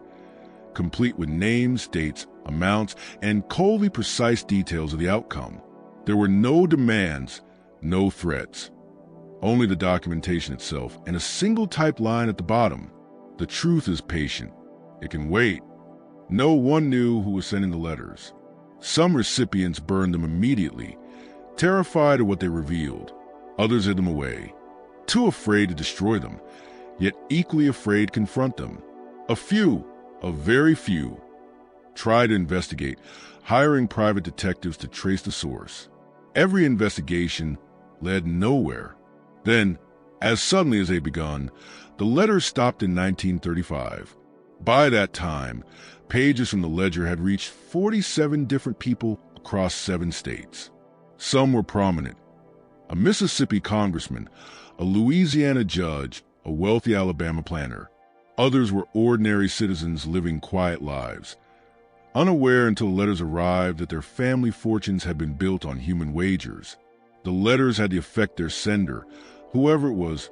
complete with names, dates, amounts, and coldly precise details of the outcome. There were no demands, no threats, only the documentation itself and a single typed line at the bottom. The truth is patient. It can wait. No one knew who was sending the letters. Some recipients burned them immediately, terrified of what they revealed. Others hid them away, too afraid to destroy them, yet equally afraid to confront them. A few, a very few, tried to investigate, hiring private detectives to trace the source. Every investigation led nowhere. Then, as suddenly as they'd begun, the letters stopped in 1935. By that time, pages from the ledger had reached 47 different people across 7 states. Some were prominent: a Mississippi congressman, a Louisiana judge, a wealthy Alabama planter. Others were ordinary citizens living quiet lives, unaware until the letters arrived that their family fortunes had been built on human wagers. The letters had the effect their sender, whoever it was,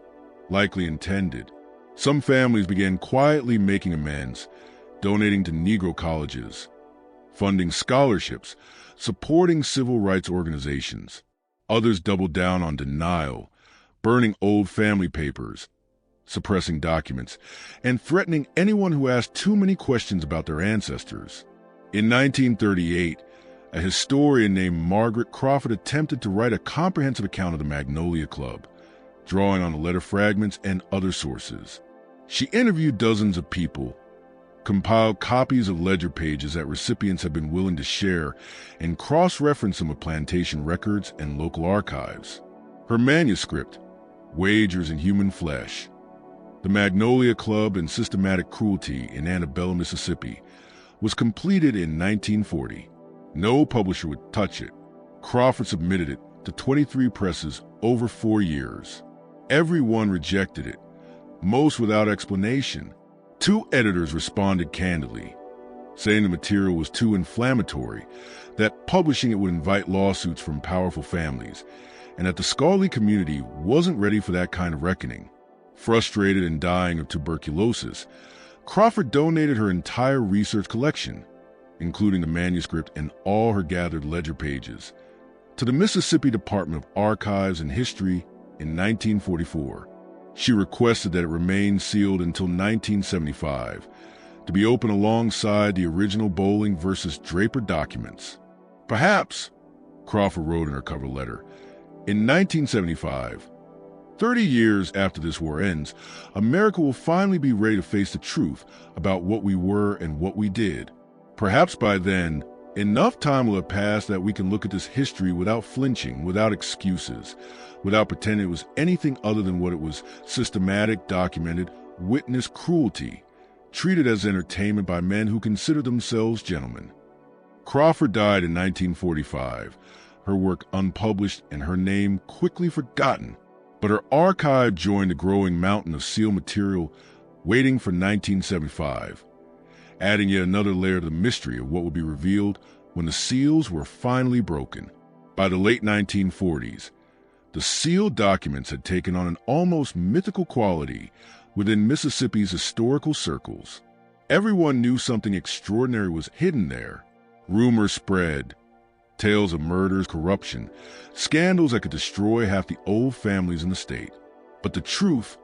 likely intended. Some families began quietly making amends, donating to Negro colleges, funding scholarships, supporting civil rights organizations. Others doubled down on denial, burning old family papers, suppressing documents, and threatening anyone who asked too many questions about their ancestors. In 1938, a historian named Margaret Crawford attempted to write a comprehensive account of the Magnolia Club, drawing on the letter fragments and other sources. She interviewed dozens of people, compiled copies of ledger pages that recipients had been willing to share, and cross-referenced them with plantation records and local archives. Her manuscript, Wagers in Human Flesh, The Magnolia Club and Systematic Cruelty in Antebellum, Mississippi, was completed in 1940. No publisher would touch it. Crawford submitted it to 23 presses over 4 years. Every one rejected it, most without explanation. 2 editors responded candidly, saying the material was too inflammatory, that publishing it would invite lawsuits from powerful families, and that the scholarly community wasn't ready for that kind of reckoning. Frustrated and dying of tuberculosis, Crawford donated her entire research collection, including the manuscript and all her gathered ledger pages, to the Mississippi Department of Archives and History in 1944. She requested that it remain sealed until 1975, to be open alongside the original Bowling versus Draper documents. Perhaps, Crawford wrote in her cover letter, in 1975, 30 years after this war ends, America will finally be ready to face the truth about what we were and what we did. Perhaps by then, enough time will have passed that we can look at this history without flinching, without excuses, without pretending it was anything other than what it was: systematic, documented, witnessed cruelty, treated as entertainment by men who considered themselves gentlemen. Crawford died in 1945, her work unpublished and her name quickly forgotten. But her archive joined the growing mountain of sealed material waiting for 1975, adding yet another layer to the mystery of what would be revealed when the seals were finally broken. By the late 1940s, the sealed documents had taken on an almost mythical quality within Mississippi's historical circles. Everyone knew something extraordinary was hidden there. Rumors spread, tales of murders, corruption, scandals that could destroy half the old families in the state. But the truth,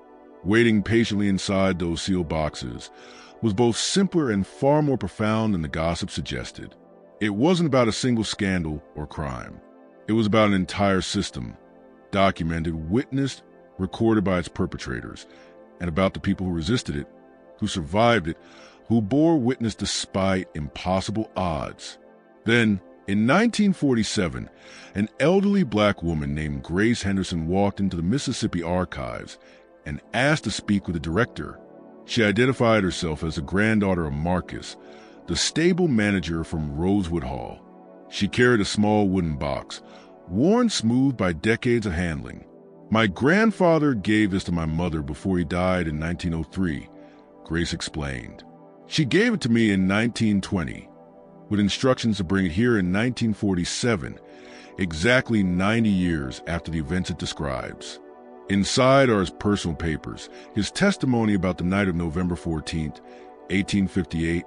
waiting patiently inside those sealed boxes, was both simpler and far more profound than the gossip suggested. It wasn't about a single scandal or crime. It was about an entire system, documented, witnessed, recorded by its perpetrators, and about the people who resisted it, who survived it, who bore witness despite impossible odds. Then, In 1947, an elderly black woman named Grace Henderson walked into the Mississippi archives and asked to speak with the director. She identified herself as the granddaughter of Marcus, the stable manager from Rosewood Hall. She carried a small wooden box, worn smooth by decades of handling. "My grandfather gave this to my mother before he died in 1903, Grace explained. "She gave it to me in 1920, with instructions to bring it here in 1947, exactly 90 years after the events it describes." Inside are his personal papers, his testimony about the night of November 14th, 1858,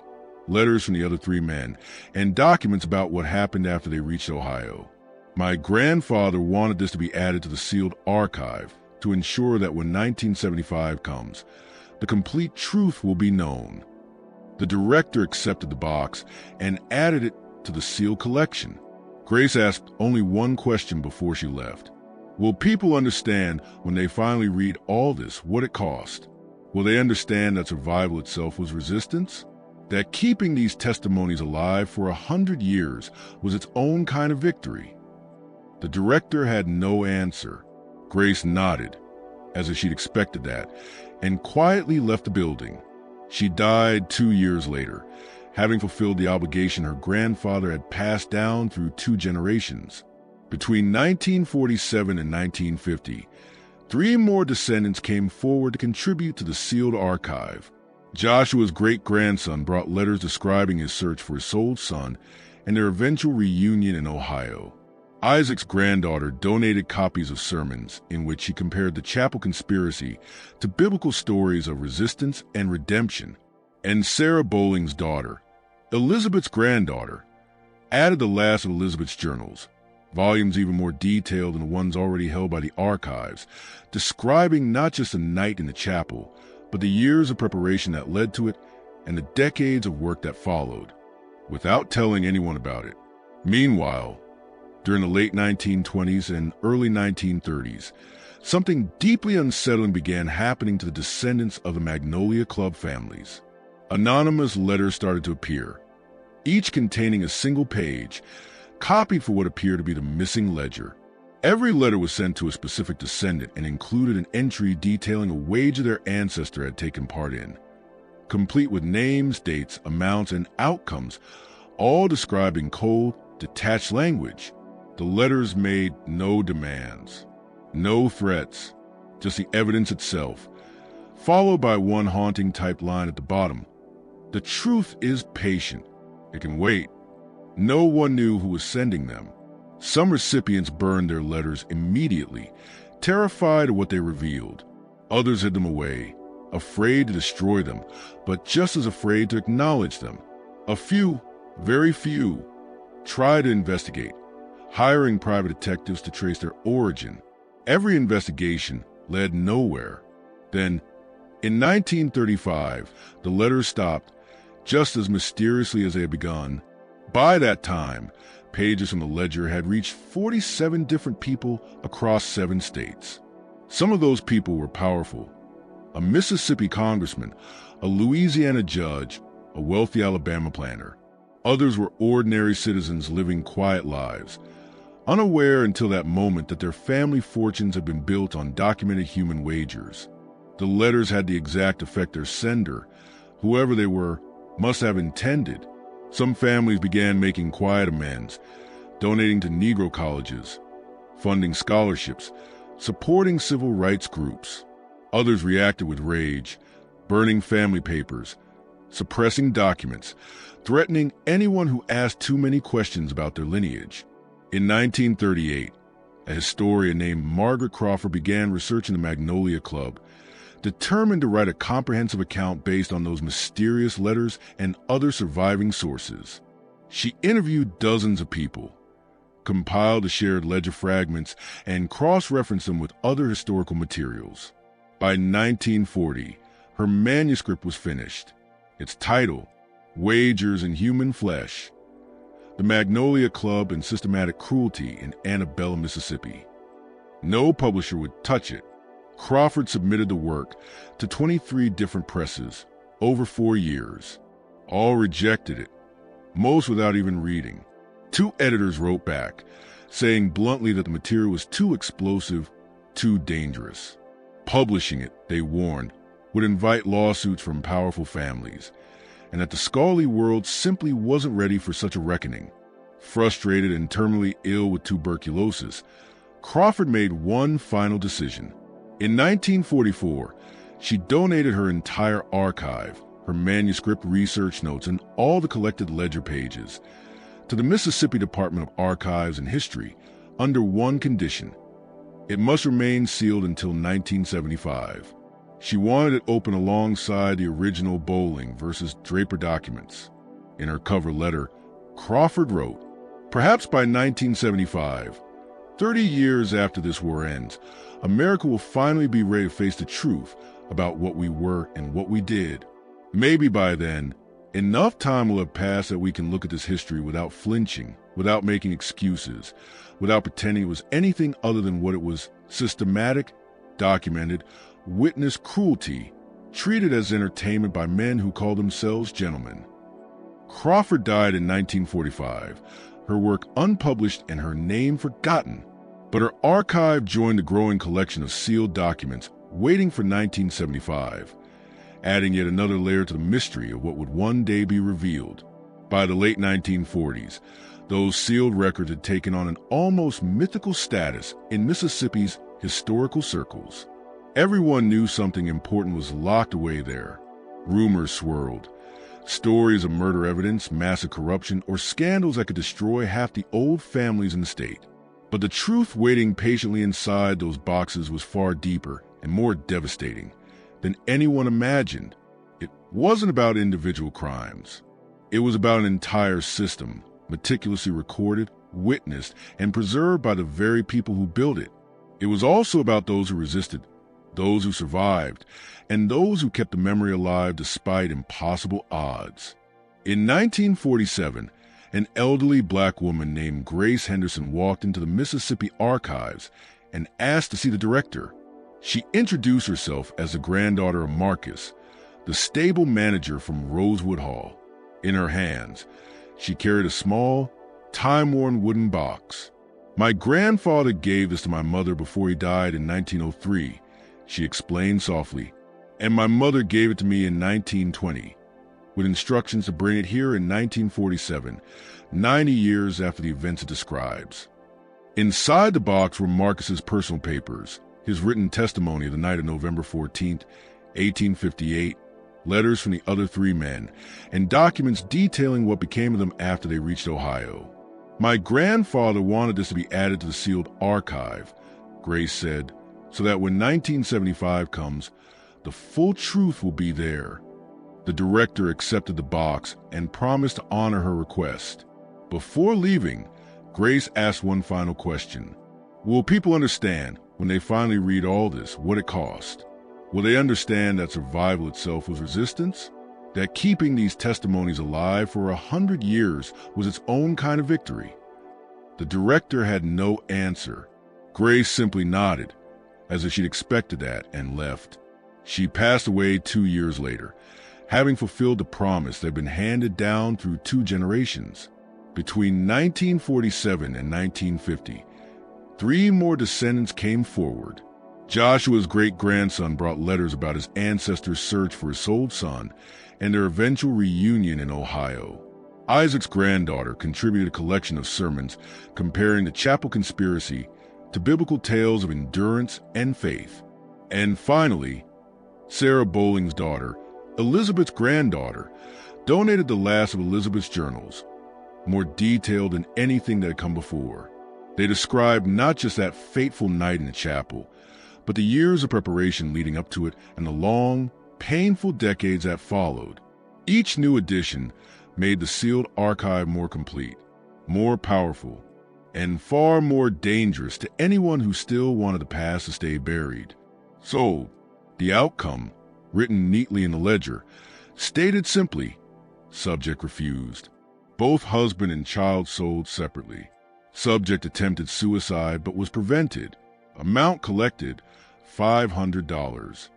letters from the other three men, and documents about what happened after they reached Ohio. "My grandfather wanted this to be added to the sealed archive to ensure that when 1975 comes, the complete truth will be known." The director accepted the box and added it to the sealed collection. Grace asked only one question before she left. Will people understand when they finally read all this what it cost? Will they understand that survival itself was resistance? That keeping these testimonies alive for 100 years was its own kind of victory? The director had no answer. Grace nodded, as if she'd expected that, and quietly left the building. She died 2 years later, having fulfilled the obligation her grandfather had passed down through 2 generations. Between 1947 and 1950, 3 more descendants came forward to contribute to the sealed archive. Joshua's great-grandson brought letters describing his search for his soul son and their eventual reunion in Ohio. Isaac's granddaughter donated copies of sermons in which she compared the chapel conspiracy to biblical stories of resistance and redemption. And Sarah Bowling's daughter, Elizabeth's granddaughter, added the last of Elizabeth's journals, volumes even more detailed than the ones already held by the archives, describing not just the night in the chapel, but the years of preparation that led to it and the decades of work that followed, without telling anyone about it. Meanwhile, during the late 1920s and early 1930s, something deeply unsettling began happening to the descendants of the Magnolia Club families. Anonymous letters started to appear, each containing a single page, copied for what appeared to be the missing ledger. Every letter was sent to a specific descendant and included an entry detailing a wager their ancestor had taken part in, complete with names, dates, amounts, and outcomes, all described in cold, detached language. The letters made no demands, no threats, just the evidence itself, followed by one haunting typed line at the bottom. The truth is patient. It can wait. No one knew who was sending them. Some recipients burned their letters immediately, terrified of what they revealed. Others hid them away, afraid to destroy them, but just as afraid to acknowledge them. A few, very few, tried to investigate, hiring private detectives to trace their origin. Every investigation led nowhere. Then, in 1935, the letters stopped, just as mysteriously as they had begun. By that time, pages from the ledger had reached 47 different people across 7 states. Some of those people were powerful: a Mississippi congressman, a Louisiana judge, a wealthy Alabama planter. Others were ordinary citizens living quiet lives, unaware until that moment that their family fortunes had been built on documented human wagers. The letters had the exact effect their sender, whoever they were, must have intended. Some families began making quiet amends, donating to Negro colleges, funding scholarships, supporting civil rights groups. Others reacted with rage, burning family papers, suppressing documents, threatening anyone who asked too many questions about their lineage. In 1938, a historian named Margaret Crawford began researching the Magnolia Club, determined to write a comprehensive account based on those mysterious letters and other surviving sources. She interviewed dozens of people, compiled the shared ledger fragments, and cross-referenced them with other historical materials. By 1940, her manuscript was finished. Its title, Wagers in Human Flesh: The Magnolia Club and Systematic Cruelty in Antebellum, Mississippi. No publisher would touch it. Crawford submitted the work to 23 different presses over 4 years. All rejected it, most without even reading. Two editors wrote back, saying bluntly that the material was too explosive, too dangerous. Publishing it, they warned, would invite lawsuits from powerful families, and that the scholarly world simply wasn't ready for such a reckoning. Frustrated and terminally ill with tuberculosis, Crawford made one final decision. In 1944, she donated her entire archive, her manuscript, research notes, and all the collected ledger pages to the Mississippi Department of Archives and History under one condition: it must remain sealed until 1975. She wanted it open alongside the original Bowling versus Draper documents. In her cover letter, Crawford wrote, "Perhaps by 1975, 30 years after this war ends, America will finally be ready to face the truth about what we were and what we did. Maybe by then, enough time will have passed that we can look at this history without flinching, without making excuses, without pretending it was anything other than what it was: systematic, documented, witnessed cruelty, treated as entertainment by men who call themselves gentlemen." Crawford died in 1945, her work unpublished and her name forgotten. But her archive joined the growing collection of sealed documents waiting for 1975, adding yet another layer to the mystery of what would one day be revealed. By the late 1940s, those sealed records had taken on an almost mythical status in Mississippi's historical circles. Everyone knew something important was locked away there. Rumors swirled. Stories of murder evidence, massive corruption, or scandals that could destroy half the old families in the state. But the truth waiting patiently inside those boxes was far deeper and more devastating than anyone imagined. It wasn't about individual crimes. It was about an entire system, meticulously recorded, witnessed, and preserved by the very people who built it. It was also about those who resisted, those who survived, and those who kept the memory alive despite impossible odds. In 1947, an elderly black woman named Grace Henderson walked into the Mississippi archives and asked to see the director. She introduced herself as the granddaughter of Marcus, the stable manager from Rosewood Hall. In her hands, she carried a small, time-worn wooden box. "My grandfather gave this to my mother before he died in 1903, she explained softly, "and my mother gave it to me in 1920, with instructions to bring it here in 1947, 90 years after the events it describes." Inside the box were Marcus's personal papers, his written testimony of the night of November 14, 1858, letters from the other three men, and documents detailing what became of them after they reached Ohio. "My grandfather wanted this to be added to the sealed archive," Grace said, "so that when 1975 comes, the full truth will be there." The director accepted the box and promised to honor her request. Before leaving, Grace asked one final question. Will people understand, when they finally read all this, what it cost? Will they understand that survival itself was resistance? That keeping these testimonies alive for 100 years was its own kind of victory? The director had no answer. Grace simply nodded, as if she'd expected that, and left. She passed away 2 years later, having fulfilled the promise that had been handed down through 2 generations. Between 1947 and 1950, 3 more descendants came forward. Joshua's great-grandson brought letters about his ancestors' search for his soul son and their eventual reunion in Ohio. Isaac's granddaughter contributed a collection of sermons comparing the chapel conspiracy to biblical tales of endurance and faith. And finally, Sarah Bowling's daughter, Elizabeth's granddaughter, donated the last of Elizabeth's journals, more detailed than anything that had come before. They described not just that fateful night in the chapel, but the years of preparation leading up to it and the long, painful decades that followed. Each new edition made the sealed archive more complete, more powerful, and far more dangerous to anyone who still wanted the past to stay buried. So, the outcome, written neatly in the ledger, stated simply, subject refused. Both husband and child sold separately. Subject attempted suicide but was prevented. Amount collected, $500.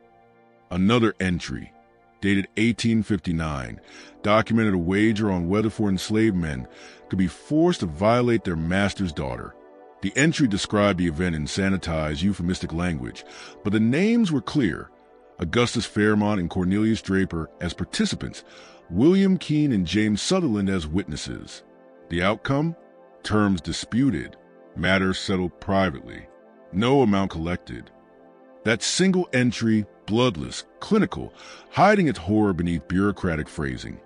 Another entry, dated 1859, documented a wager on whether four enslaved men could be forced to violate their master's daughter. The entry described the event in sanitized, euphemistic language, but the names were clear: Augustus Fairmont and Cornelius Draper as participants, William Keene and James Sutherland as witnesses. The outcome? Terms disputed, matters settled privately, no amount collected. That single entry, bloodless, clinical, hiding its horror beneath bureaucratic phrasing,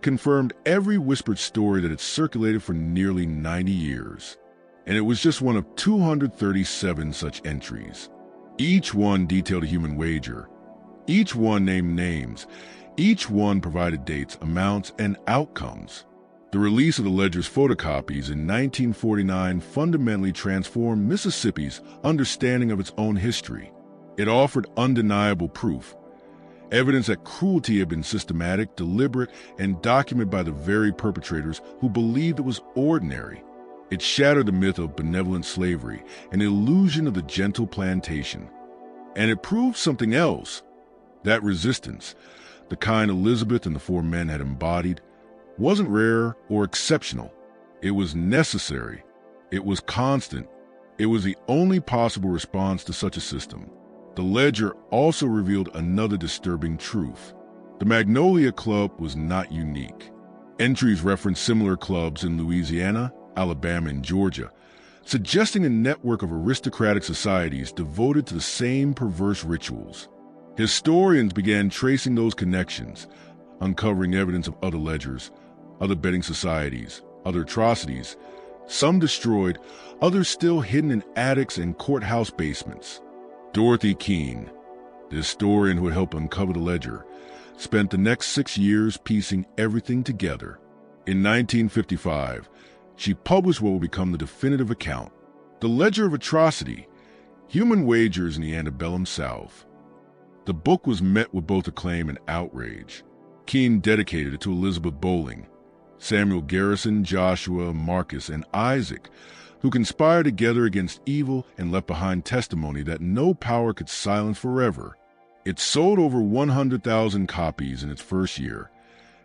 confirmed every whispered story that had circulated for nearly 90 years. And it was just one of 237 such entries. Each one detailed a human wager. Each one named names. Each one provided dates, amounts, and outcomes. The release of the ledger's photocopies in 1949 fundamentally transformed Mississippi's understanding of its own history. It offered undeniable proof, evidence that cruelty had been systematic, deliberate, and documented by the very perpetrators who believed it was ordinary. It shattered the myth of benevolent slavery, an illusion of the gentle plantation. And it proved something else: that resistance, the kind Elizabeth and the four men had embodied, wasn't rare or exceptional. It was necessary. It was constant. It was the only possible response to such a system. The ledger also revealed another disturbing truth. The Magnolia Club was not unique. Entries referenced similar clubs in Louisiana, Alabama, and Georgia, suggesting a network of aristocratic societies devoted to the same perverse rituals. Historians began tracing those connections, uncovering evidence of other ledgers, other betting societies, other atrocities, some destroyed, others still hidden in attics and courthouse basements. Dorothy Keene, the historian who had helped uncover the ledger, spent the next 6 years piecing everything together. In 1955, she published what would become the definitive account, The Ledger of Atrocity, Human Wagers in the Antebellum South. The book was met with both acclaim and outrage. Keene dedicated it to Elizabeth Bowling, Samuel Garrison, Joshua, Marcus, and Isaac, who conspired together against evil and left behind testimony that no power could silence forever. It sold over 100,000 copies in its first year,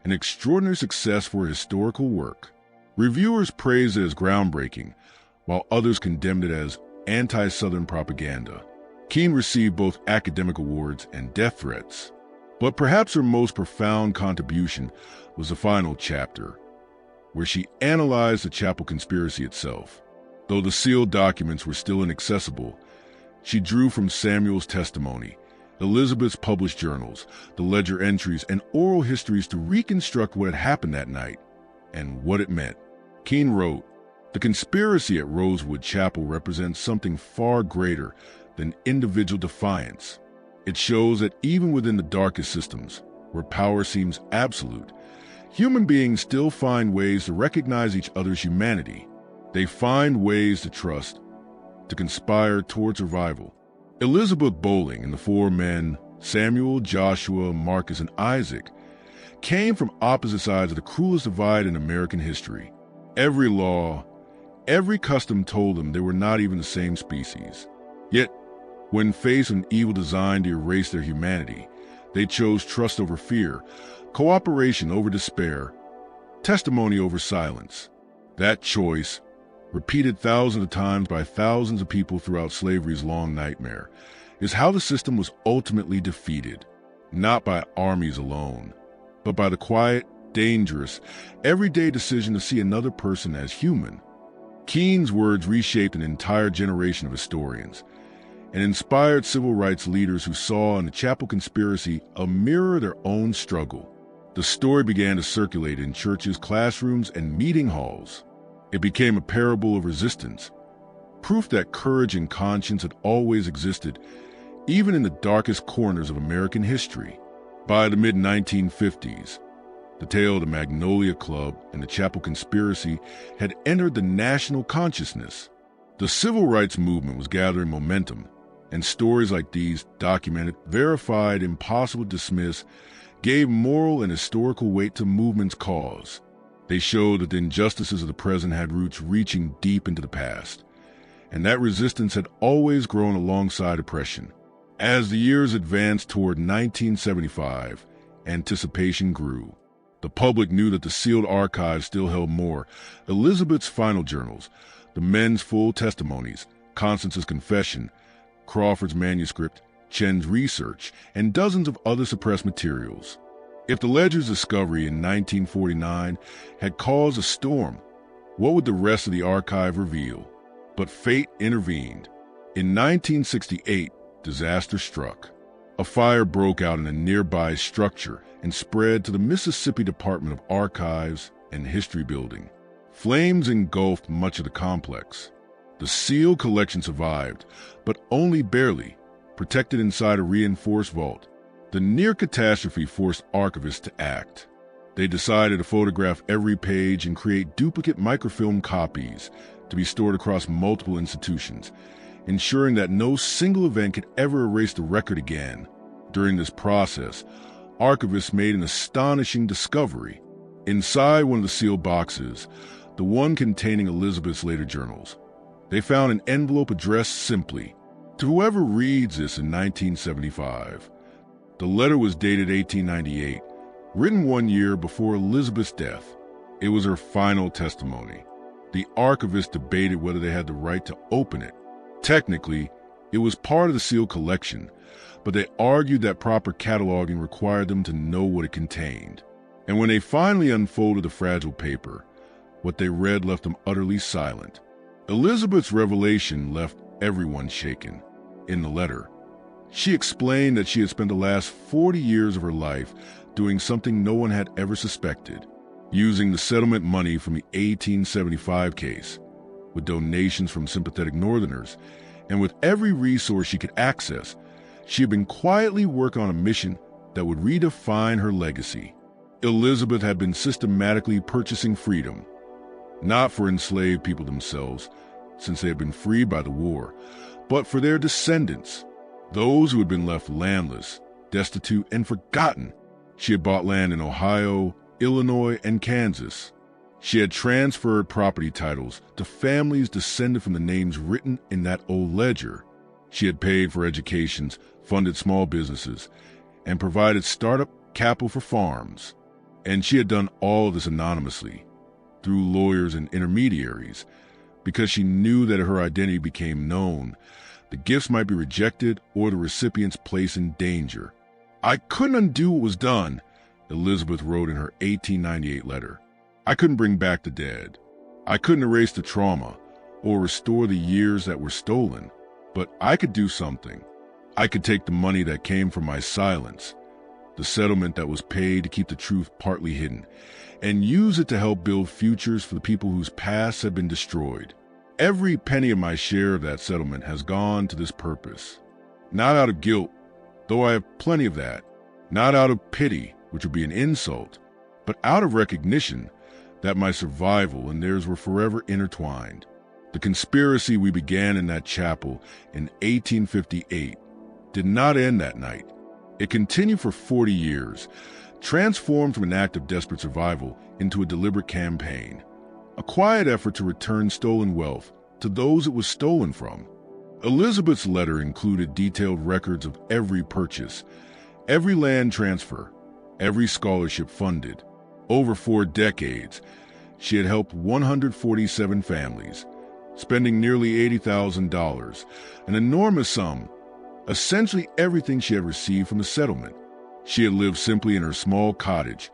an extraordinary success for a historical work. Reviewers praised it as groundbreaking, while others condemned it as anti-Southern propaganda. Keene received both academic awards and death threats. But perhaps her most profound contribution was the final chapter, where she analyzed the chapel conspiracy itself. Though the sealed documents were still inaccessible, she drew from Samuel's testimony, Elizabeth's published journals, the ledger entries, and oral histories to reconstruct what had happened that night and what it meant. Keene wrote, "The conspiracy at Rosewood Chapel represents something far greater than individual defiance. It shows that even within the darkest systems, where power seems absolute, human beings still find ways to recognize each other's humanity. They find ways to trust, to conspire toward survival." Elizabeth Bowling and the four men, Samuel, Joshua, Marcus, and Isaac, came from opposite sides of the cruelest divide in American history. Every law, every custom told them they were not even the same species. Yet, when faced with an evil designed to erase their humanity, they chose trust over fear, cooperation over despair, testimony over silence. That choice, repeated thousands of times by thousands of people throughout slavery's long nightmare, is how the system was ultimately defeated, not by armies alone, but by the quiet, dangerous, everyday decision to see another person as human. Keene's words reshaped an entire generation of historians and inspired civil rights leaders who saw in the chapel conspiracy a mirror of their own struggle. The story began to circulate in churches, classrooms, and meeting halls. It became a parable of resistance, proof that courage and conscience had always existed, even in the darkest corners of American history. By the mid-1950s, the tale of the Magnolia Club and the chapel conspiracy had entered the national consciousness. The civil rights movement was gathering momentum, and stories like these, documented, verified, impossible to dismiss, gave moral and historical weight to movement's cause. They showed that the injustices of the present had roots reaching deep into the past, and that resistance had always grown alongside oppression. As the years advanced toward 1975 Anticipation grew. The public knew that the sealed archives still held more: Elizabeth's final journals, the men's full testimonies, Constance's confession, Crawford's manuscript, Chen's research, and dozens of other suppressed materials. If the ledger's discovery in 1949 had caused a storm, what would the rest of the archive reveal? But fate intervened. In 1968, disaster struck. A fire broke out in a nearby structure and spread to the Mississippi Department of Archives and History Building. Flames engulfed much of the complex. The sealed collection survived, but only barely, protected inside a reinforced vault. The near catastrophe forced archivists to act. They decided to photograph every page and create duplicate microfilm copies to be stored across multiple institutions, ensuring that no single event could ever erase the record again. During this process, archivists made an astonishing discovery. Inside one of the sealed boxes, the one containing Elizabeth's later journals, they found an envelope addressed simply to whoever reads this in 1975. The letter was dated 1898, written 1 year before Elizabeth's death. It was her final testimony. The archivists debated whether they had the right to open it. Technically, it was part of the sealed collection, but they argued that proper cataloging required them to know what it contained. And when they finally unfolded the fragile paper, what they read left them utterly silent. Elizabeth's revelation left everyone shaken. In the letter, she explained that she had spent the last 40 years of her life doing something no one had ever suspected, using the settlement money from the 1875 case, with donations from sympathetic Northerners, and with every resource she could access, she had been quietly working on a mission that would redefine her legacy. Elizabeth had been systematically purchasing freedom, not for enslaved people themselves, since they had been freed by the war, but for their descendants, those who had been left landless, destitute, and forgotten. She had bought land in Ohio, Illinois, and Kansas. She had transferred property titles to families descended from the names written in that old ledger. She had paid for educations, funded small businesses, and provided startup capital for farms. And she had done all of this anonymously, through lawyers and intermediaries, because she knew that if her identity became known, the gifts might be rejected or the recipient's place in danger. "I couldn't undo what was done," Elizabeth wrote in her 1898 letter. "I couldn't bring back the dead. I couldn't erase the trauma or restore the years that were stolen. But I could do something. I could take the money that came from my silence, the settlement that was paid to keep the truth partly hidden, and use it to help build futures for the people whose pasts had been destroyed. Every penny of my share of that settlement has gone to this purpose. Not out of guilt, though I have plenty of that. Not out of pity, which would be an insult, but out of recognition that my survival and theirs were forever intertwined. The conspiracy we began in that chapel in 1858 did not end that night. It continued for 40 years, transformed from an act of desperate survival into a deliberate campaign, a quiet effort to return stolen wealth to those it was stolen from. Elizabeth's letter included detailed records of every purchase, every land transfer, every scholarship funded. Over 4 decades, she had helped 147 families, spending nearly $80,000, an enormous sum, essentially everything she had received from the settlement. She had lived simply in her small cottage,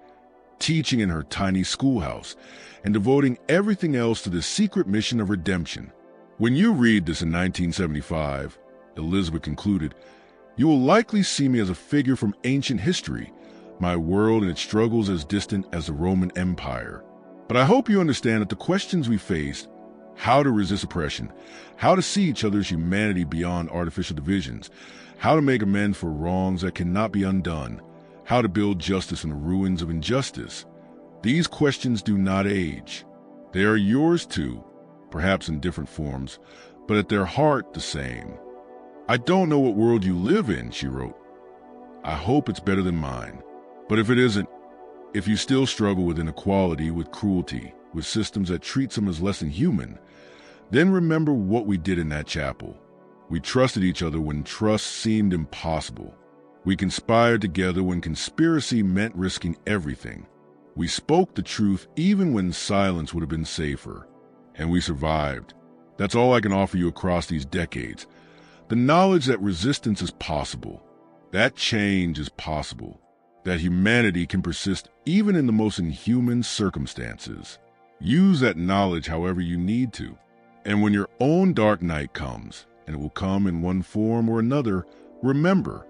teaching in her tiny schoolhouse, and devoting everything else to the secret mission of redemption. When you read this in 1975, Elizabeth concluded, you will likely see me as a figure from ancient history, my world and its struggles as distant as the Roman Empire. But I hope you understand that the questions we faced, how to resist oppression, how to see each other's humanity beyond artificial divisions, how to make amends for wrongs that cannot be undone, how to build justice from the ruins of injustice. These questions do not age. They are yours too, perhaps in different forms, but at their heart the same. I don't know what world you live in, she wrote. I hope it's better than mine. But if it isn't, if you still struggle with inequality, with cruelty, with systems that treat some as less than human, then remember what we did in that chapel. We trusted each other when trust seemed impossible. We conspired together when conspiracy meant risking everything. We spoke the truth even when silence would have been safer. And we survived. That's all I can offer you across these decades. The knowledge that resistance is possible, that change is possible, that humanity can persist even in the most inhuman circumstances. Use that knowledge however you need to. And when your own dark night comes, and it will come in one form or another, remember,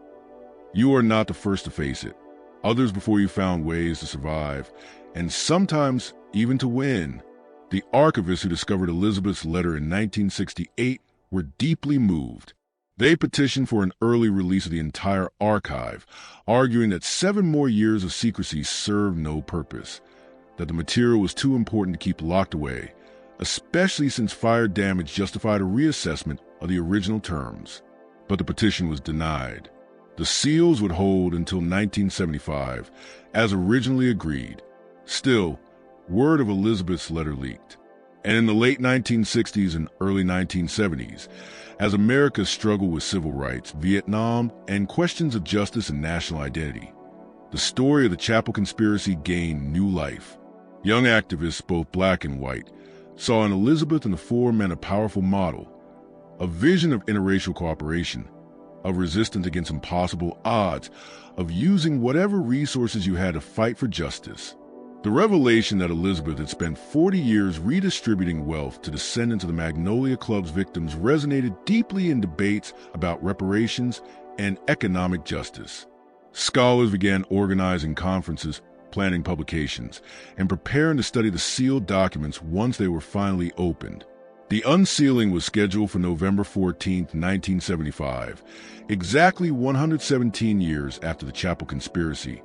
you are not the first to face it. Others before you found ways to survive, and sometimes even to win. The archivists who discovered Elizabeth's letter in 1968 were deeply moved. They petitioned for an early release of the entire archive, arguing that 7 more years of secrecy served no purpose, that the material was too important to keep locked away, especially since fire damage justified a reassessment of the original terms. But the petition was denied. The seals would hold until 1975, as originally agreed. Still, word of Elizabeth's letter leaked. And in the late 1960s and early 1970s, as America struggled with civil rights, Vietnam, and questions of justice and national identity, the story of the Chapel conspiracy gained new life. Young activists, both black and white, saw in Elizabeth and the 4 men a powerful model, a vision of interracial cooperation, of resistance against impossible odds, of using whatever resources you had to fight for justice. The revelation that Elizabeth had spent 40 years redistributing wealth to descendants of the Magnolia Club's victims resonated deeply in debates about reparations and economic justice. Scholars began organizing conferences, planning publications, and preparing to study the sealed documents once they were finally opened. The unsealing was scheduled for November 14, 1975, exactly 117 years after the Chapel conspiracy,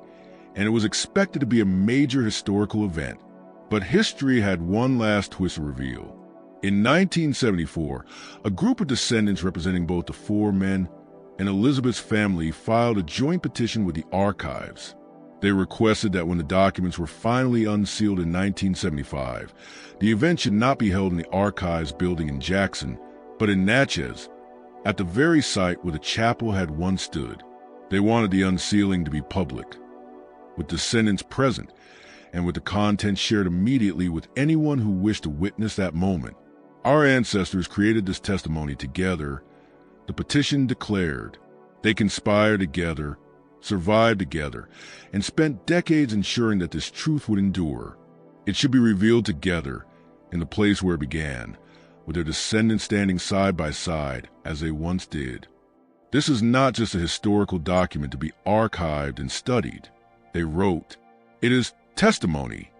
and it was expected to be a major historical event. But history had one last twist to reveal. In 1974, a group of descendants representing both the 4 men and Elizabeth's family filed a joint petition with the archives. They requested that when the documents were finally unsealed in 1975, the event should not be held in the archives building in Jackson, but in Natchez, at the very site where the chapel had once stood. They wanted the unsealing to be public, with descendants present, and with the contents shared immediately with anyone who wished to witness that moment. Our ancestors created this testimony together. The petition declared, they conspired together, survived together, and spent decades ensuring that this truth would endure. It should be revealed together, in the place where it began, with their descendants standing side by side as they once did. This is not just a historical document to be archived and studied. They wrote, it is testimony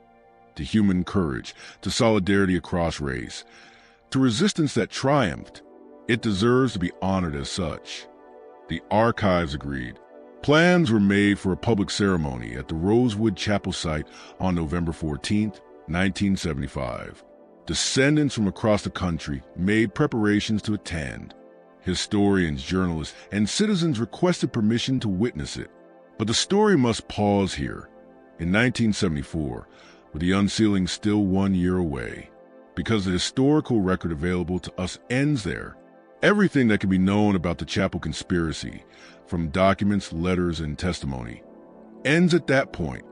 to human courage, to solidarity across race, to resistance that triumphed. It deserves to be honored as such. The archives agreed. Plans were made for a public ceremony at the Rosewood Chapel site on November 14, 1975. Descendants from across the country made preparations to attend. Historians, journalists, and citizens requested permission to witness it. But the story must pause here, in 1974, with the unsealing still 1 year away, because the historical record available to us ends there. Everything that can be known about the Chapel conspiracy, from documents, letters, and testimony, ends at that point.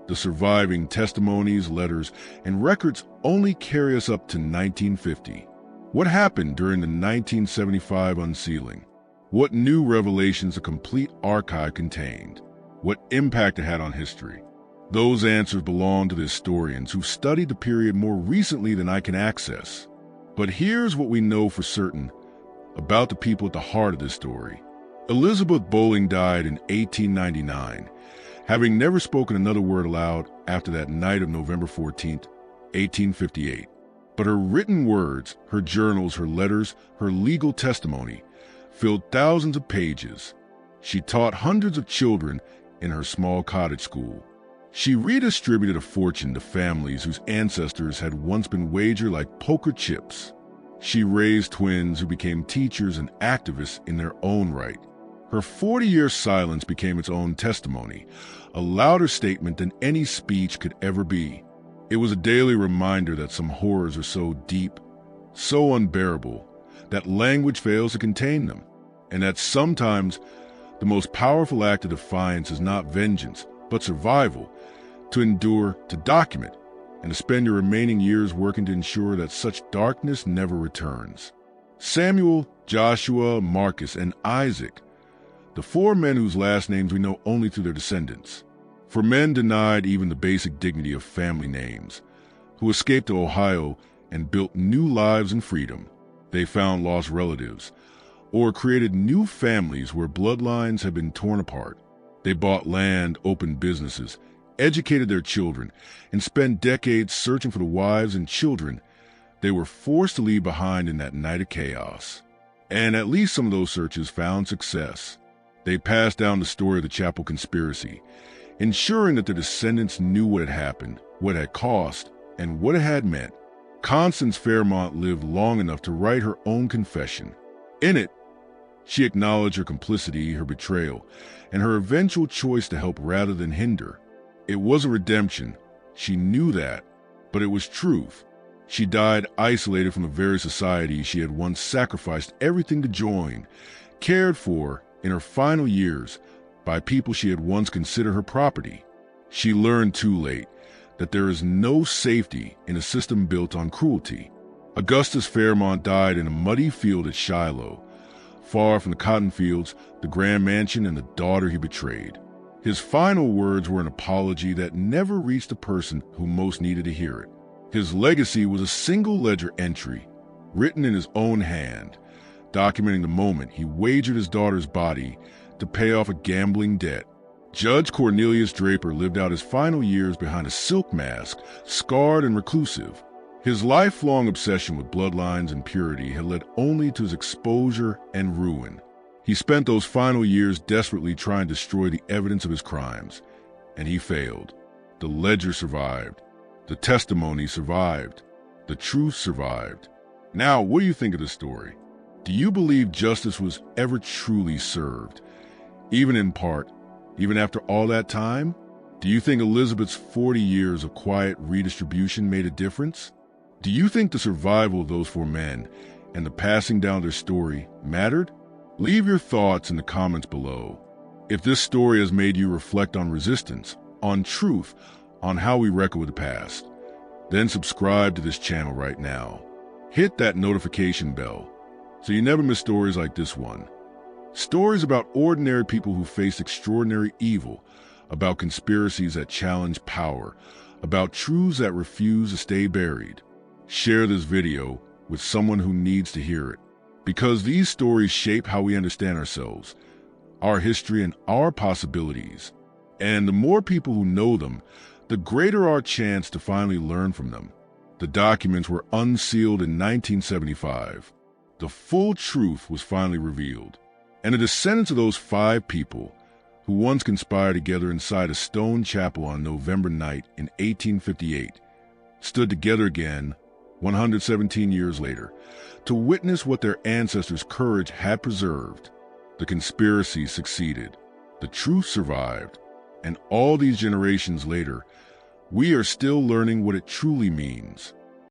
The surviving testimonies, letters, and records only carry us up to 1950. What happened during the 1975 unsealing? What new revelations the complete archive contained? What impact it had on history? Those answers belong to the historians who've studied the period more recently than I can access. But here's what we know for certain about the people at the heart of this story. Elizabeth Bowling died in 1899, having never spoken another word aloud after that night of November 14, 1858. But her written words, her journals, her letters, her legal testimony filled thousands of pages. She taught hundreds of children in her small cottage school. She redistributed a fortune to families whose ancestors had once been wagered like poker chips. She raised twins who became teachers and activists in their own right. Her 40-year silence became its own testimony, a louder statement than any speech could ever be. It was a daily reminder that some horrors are so deep, so unbearable, that language fails to contain them, and that sometimes The most powerful act of defiance is not vengeance, but survival, to endure, to document, and to spend your remaining years working to ensure that such darkness never returns. Samuel, Joshua, Marcus, and Isaac, the four men whose last names we know only through their descendants. For men denied even the basic dignity of family names, who escaped to Ohio and built new lives in freedom. They found lost relatives, or created new families where bloodlines had been torn apart. They bought land, opened businesses, educated their children, and spent decades searching for the wives and children they were forced to leave behind in that night of chaos. And at least some of those searches found success. They passed down the story of the chapel conspiracy, ensuring that their descendants knew what had happened, what it had cost, and what it had meant. Constance Fairmont lived long enough to write her own confession. In it, she acknowledged her complicity, her betrayal, and her eventual choice to help rather than hinder. It wasn't redemption. She knew that, but it was truth. She died isolated from the very society she had once sacrificed everything to join, cared for in her final years by people she had once considered her property. She learned too late that there is no safety in a system built on cruelty. Augustus Fairmont died in a muddy field at Shiloh, far from the cotton fields, the grand mansion, and the daughter he betrayed. His final words were an apology that never reached the person who most needed to hear it. His legacy was a single ledger entry, written in his own hand, documenting the moment he wagered his daughter's body to pay off a gambling debt. Judge Cornelius Draper lived out his final years behind a silk mask, scarred and reclusive. His lifelong obsession with bloodlines and purity had led only to his exposure and ruin. He spent those final years desperately trying to destroy the evidence of his crimes, and he failed. The ledger survived. The testimony survived. The truth survived. Now, what do you think of the story? Do you believe justice was ever truly served? Even in part, even after all that time? Do you think Elizabeth's 40 years of quiet redistribution made a difference? Do you think the survival of those four men and the passing down of their story mattered? Leave your thoughts in the comments below. If this story has made you reflect on resistance, on truth, on how we reckon with the past, then subscribe to this channel right now. Hit that notification bell so you never miss stories like this one. Stories about ordinary people who face extraordinary evil, about conspiracies that challenge power, about truths that refuse to stay buried. Share this video with someone who needs to hear it, because these stories shape how we understand ourselves, our history, and our possibilities. And the more people who know them, the greater our chance to finally learn from them. The documents were unsealed in 1975. The full truth was finally revealed. And the descendants of those five people who once conspired together inside a stone chapel on November night in 1858 stood together again 117 years later to witness what their ancestors' courage had preserved. The conspiracy succeeded. The truth survived. And all these generations later, we are still learning what it truly means